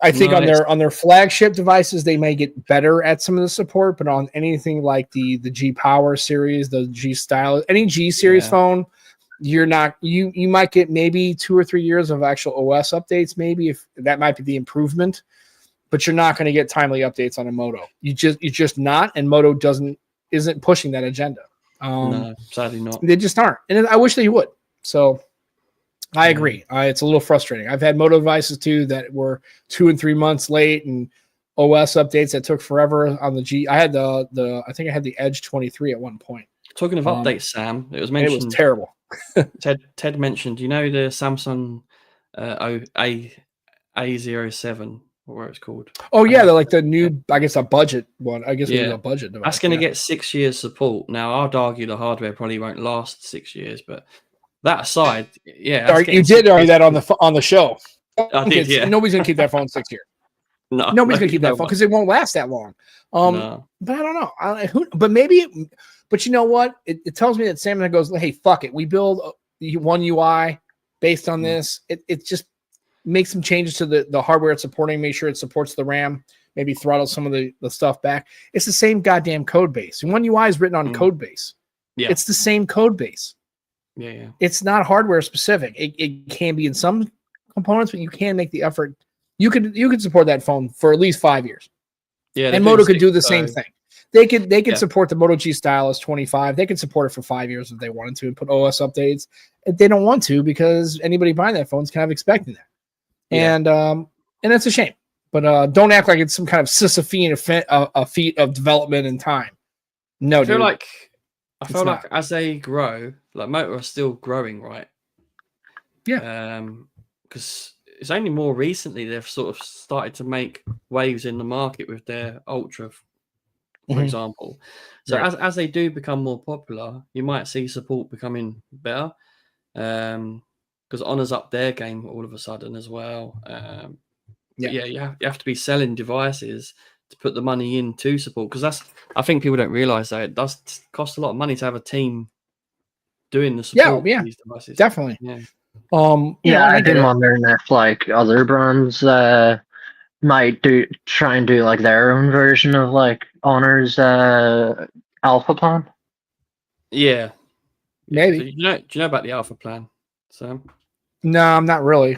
I think on their flagship devices they may get better at some of the support, but on anything like the G Power series, the G stylus, any G series phone, you're not. You might get maybe 2 or 3 years of actual OS updates. Maybe if that might be the improvement. But you're not going to get timely updates on a Moto. You're just not, and Moto isn't pushing that agenda. No, sadly not. They just aren't, and I wish they would. So I agree. It's a little frustrating. I've had Moto devices too that were 2 and 3 months late, and OS updates that took forever on the G. I had I think I had the Edge 23 at one point. Talking of updates, Sam, it was mentioned. It was terrible. Ted mentioned, the Samsung A07. Where it's called. Oh yeah, they're like the new, I guess, a budget one. I guess a budget device. That's going to get 6 years support. Now I'd argue the hardware probably won't last 6 years, but that aside, yeah. You did argue that on the show. I did, yeah. Nobody's going to keep that phone 6 years. No, nobody's going to keep that phone because it won't last that long. No. But I don't know. But maybe. But you know what? It tells me that Samsung goes, hey, fuck it. We build one UI based on this. It just make some changes to the hardware it's supporting, make sure it supports the RAM, maybe throttle some of the stuff back. It's the same goddamn code base. One UI is written on code base. Yeah. It's the same code base. Yeah. It's not hardware specific. It can be in some components, but you can make the effort. You could support that phone for at least 5 years. Yeah. And Moto could do the same thing. They could support the Moto G Stylus 25. They could support it for 5 years if they wanted to and put OS updates. They don't want to because anybody buying that phone is kind of expecting that. Yeah. And it's a shame, but don't act like it's some kind of Sisyphean a feat of development and time. No, I feel like as they grow, like Moto are still growing, right? Yeah. Because it's only more recently they've sort of started to make waves in the market with their Ultra, for example. So as they do become more popular, you might see support becoming better. Because Honor's up their game all of a sudden as well. You have to be selling devices to put the money into support, because I think people don't realize that it does cost a lot of money to have a team doing the support. Yeah, for these devices. Definitely. Yeah. I've been wondering if like other brands might try and do like their own version of like Honor's Alpha Plan. Yeah, maybe. So do you know about the Alpha Plan, Sam? No, I'm not really.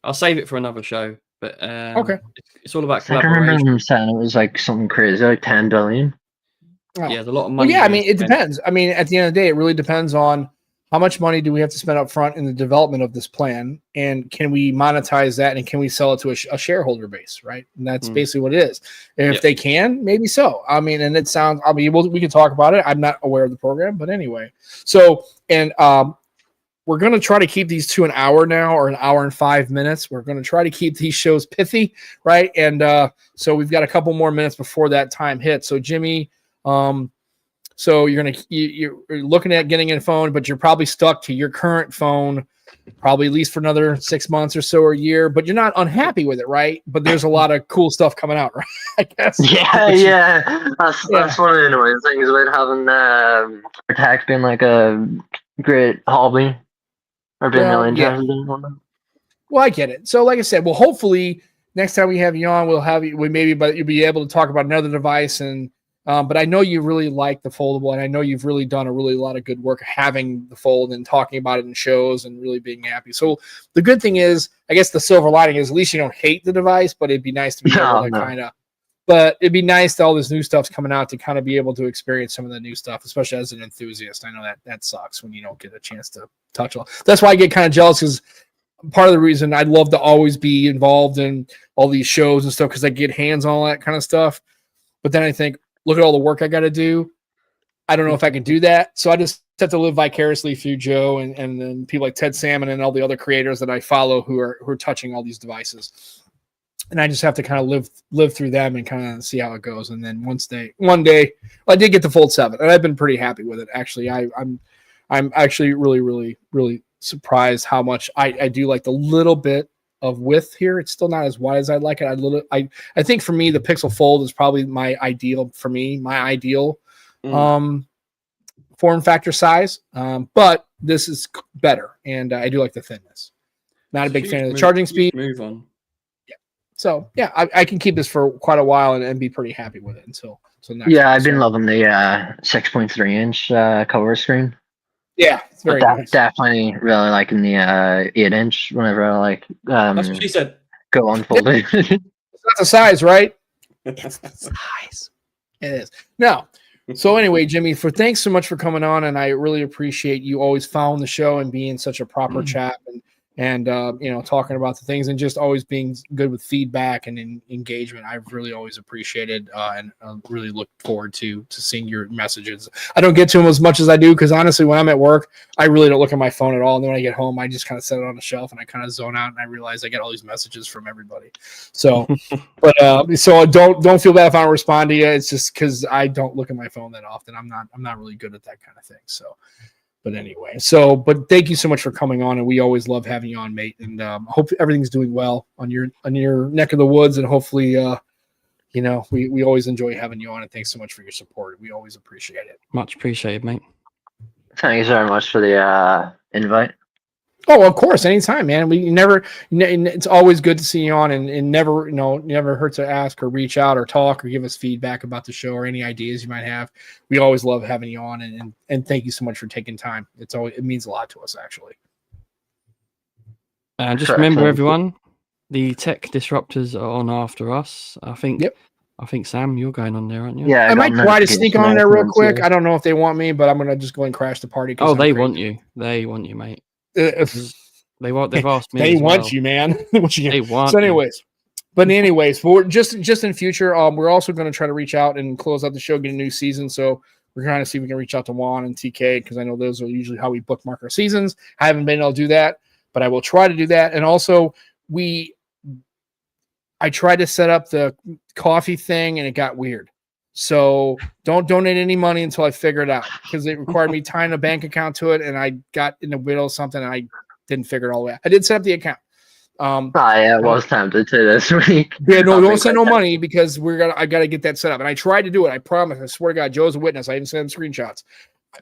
I'll save it for another show. But okay, it's all about collaboration. I remember them saying it was like something crazy, like 10 billion. Oh. Yeah, there's a lot of money. Well, yeah, I mean, it depends. I mean, at the end of the day, it really depends on how much money do we have to spend up front in the development of this plan, and can we monetize that, and can we sell it to a shareholder base, right? And that's basically what it is. And if they can, maybe so. I mean, and it sounds. I mean, we can talk about it. I'm not aware of the program, but anyway. So, and we're going to try to keep these to an hour now, or an hour and 5 minutes. We're going to try to keep these shows pithy, right? And so we've got a couple more minutes before that time hits. So Jimmy, so you're looking at getting a phone, but you're probably stuck to your current phone, probably at least for another 6 months or so, or a year. But you're not unhappy with it, right? But there's a lot of cool stuff coming out, right? I guess. Yeah. That's one of the annoying things about having tech being like a great hobby or being really interested in one. Well, I get it. So, like I said, well, hopefully next time we have you on, we'll have you. But you'll be able to talk about another device. And but I know you really like the foldable, and I know you've really done a lot of good work having the fold and talking about it in shows and really being happy. So the good thing is, I guess the silver lining is at least you don't hate the device, but it'd be nice to be able to kind of. But it'd be nice that all this new stuff's coming out to kind of be able to experience some of the new stuff, especially as an enthusiast. I know that sucks when you don't get a chance to touch all. That's why I get kind of jealous, because part of the reason I'd love to always be involved in all these shows and stuff, because I get hands on all that kind of stuff. But then I think, look at all the work I got to do. I don't know if I can do that. So I just have to live vicariously through Joe and then people like Ted Salmon and all the other creators that I follow who are touching all these devices. And I just have to kind of live through them and kind of see how it goes. And then one day, well, I did get the Fold 7, and I've been pretty happy with it. Actually, I'm actually really, really, really surprised how much I do like the little bit of width here. It's still not as wide as I'd like it. I think for me, the Pixel Fold is probably my ideal form factor size. But this is better, and I do like the thinness. Not a big fan of the charging speed. Move on. So yeah, I can keep this for quite a while and be pretty happy with it until next. Yeah, I've been loving the 6.3 inch cover screen. Yeah, it's very nice. Definitely really liking the 8 inch whenever I like. That's what she said. Go unfolded. It's not the size, right? It's the size. It is. Now, so anyway, Jimmy, thanks so much for coming on, and I really appreciate you always following the show and being such a proper chap and talking about the things and just always being good with feedback and engagement. I've really always appreciated and really look forward to seeing your messages. I don't get to them as much as I do, because honestly, when I'm at work, I really don't look at my phone at all. And then when I get home, I just kind of set it on the shelf and I kind of zone out, and I realize I get all these messages from everybody. So, so don't feel bad if I don't respond to you. It's just because I don't look at my phone that often. I'm not really good at that kind of thing. So. But anyway, but thank you so much for coming on, and we always love having you on, mate. And I hope everything's doing well on your neck of the woods, and hopefully, we always enjoy having you on. And thanks so much for your support. We always appreciate it. Much appreciated, mate. Thanks very much for the invite. Oh, of course, anytime, man. It's always good to see you on, and never hurt to ask or reach out or talk or give us feedback about the show or any ideas you might have. We always love having you on, and thank you so much for taking time. It means a lot to us, actually. Just remember, everyone, the tech disruptors are on after us. I think. Yep. I think, Sam, you're going on there, aren't you? Yeah, I might try to sneak on there real quick. I don't know if they want me, but I'm gonna just go and crash the party. Oh, they want you. They want you, mate. They've asked me. They want you, man. They want. So, anyways, for just in future, we're also going to try to reach out and close out the show, get a new season. So we're trying to see if we can reach out to Juan and TK, because I know those are usually how we bookmark our seasons. I haven't been able to do that, but I will try to do that. And also, I tried to set up the coffee thing, and it got weird. So don't donate any money until I figure it out, because it required me tying a bank account to it, and I got in the middle of something, and I didn't figure it all the way out. I did set up the account. I was tempted to this week. Yeah, no, don't send no money, because I got to get that set up. And I tried to do it. I promise. I swear to God, Joe's a witness. I even sent him screenshots,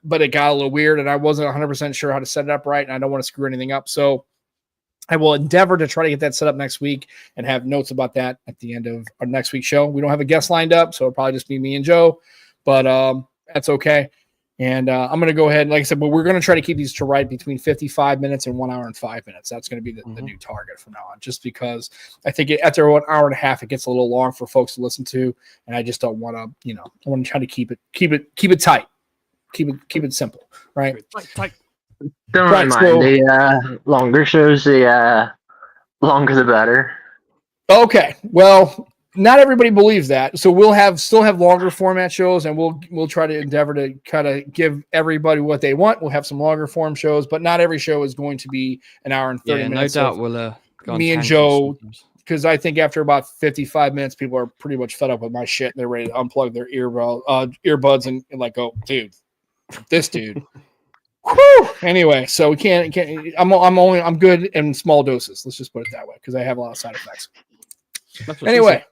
but it got a little weird, and I wasn't 100% sure how to set it up right, and I don't want to screw anything up. So I will endeavor to try to get that set up next week and have notes about that at the end of our next week's show. We don't have a guest lined up, so it'll probably just be me and Joe, but that's okay. And I'm going to go ahead, like I said, but we're going to try to keep these to right between 55 minutes and 1 hour and 5 minutes. That's going to be the new target from now on, just because I think after 1 hour and a half, it gets a little long for folks to listen to. And I just don't want to, I want to try to keep it tight, keep it simple. Right. Tight. Don't mind the longer shows, the longer the better. Okay. Well, not everybody believes that. So we'll still have longer format shows, and we'll try to endeavor to kind of give everybody what they want. We'll have some longer form shows, but not every show is going to be an hour and 30 minutes. No doubt we'll go on me and tangents Joe, sometimes. because I think after about 55 minutes, people are pretty much fed up with my shit. And they're ready to unplug their earbuds and like, go, dude, this dude. Whew! Anyway, so we can't. I'm good in small doses. Let's just put it that way, because I have a lot of side effects. Anyway,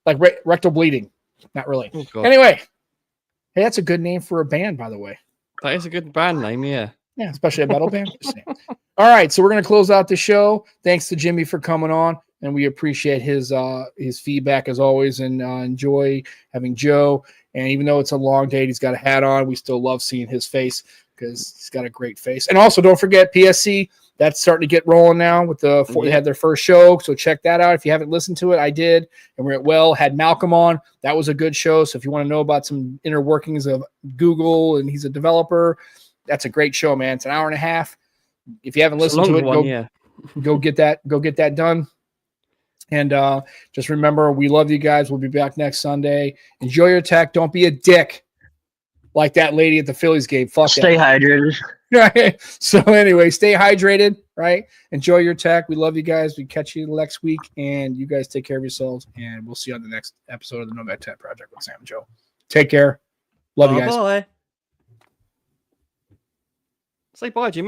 like rectal bleeding, not really. Oh, anyway, hey, that's a good name for a band, by the way. That is a good band name, yeah. Yeah, especially a metal band. All right, so we're gonna close out the show. Thanks to Jimmy for coming on, and we appreciate his feedback as always, and enjoy having Joe. And even though it's a long date, he's got a hat on. We still love seeing his face because he's got a great face. And also, don't forget PSC. That's starting to get rolling now with they had their first show. So check that out. If you haven't listened to it, I did. And we're had Malcolm on. That was a good show. So if you want to know about some inner workings of Google, and he's a developer, that's a great show, man. It's an hour and a half. If you haven't listened to it, go get that done. And just remember, we love you guys. We'll be back next Sunday. Enjoy your tech. Don't be a dick like that lady at the Phillies game. Fuck Stay hydrated. Right. So anyway, stay hydrated, right? Enjoy your tech. We love you guys. We catch you next week, and you guys take care of yourselves, and we'll see you on the next episode of the Nomad Tech Project with Sam and Joe. Take care. Love you guys. Bye. Say bye, Jimmy.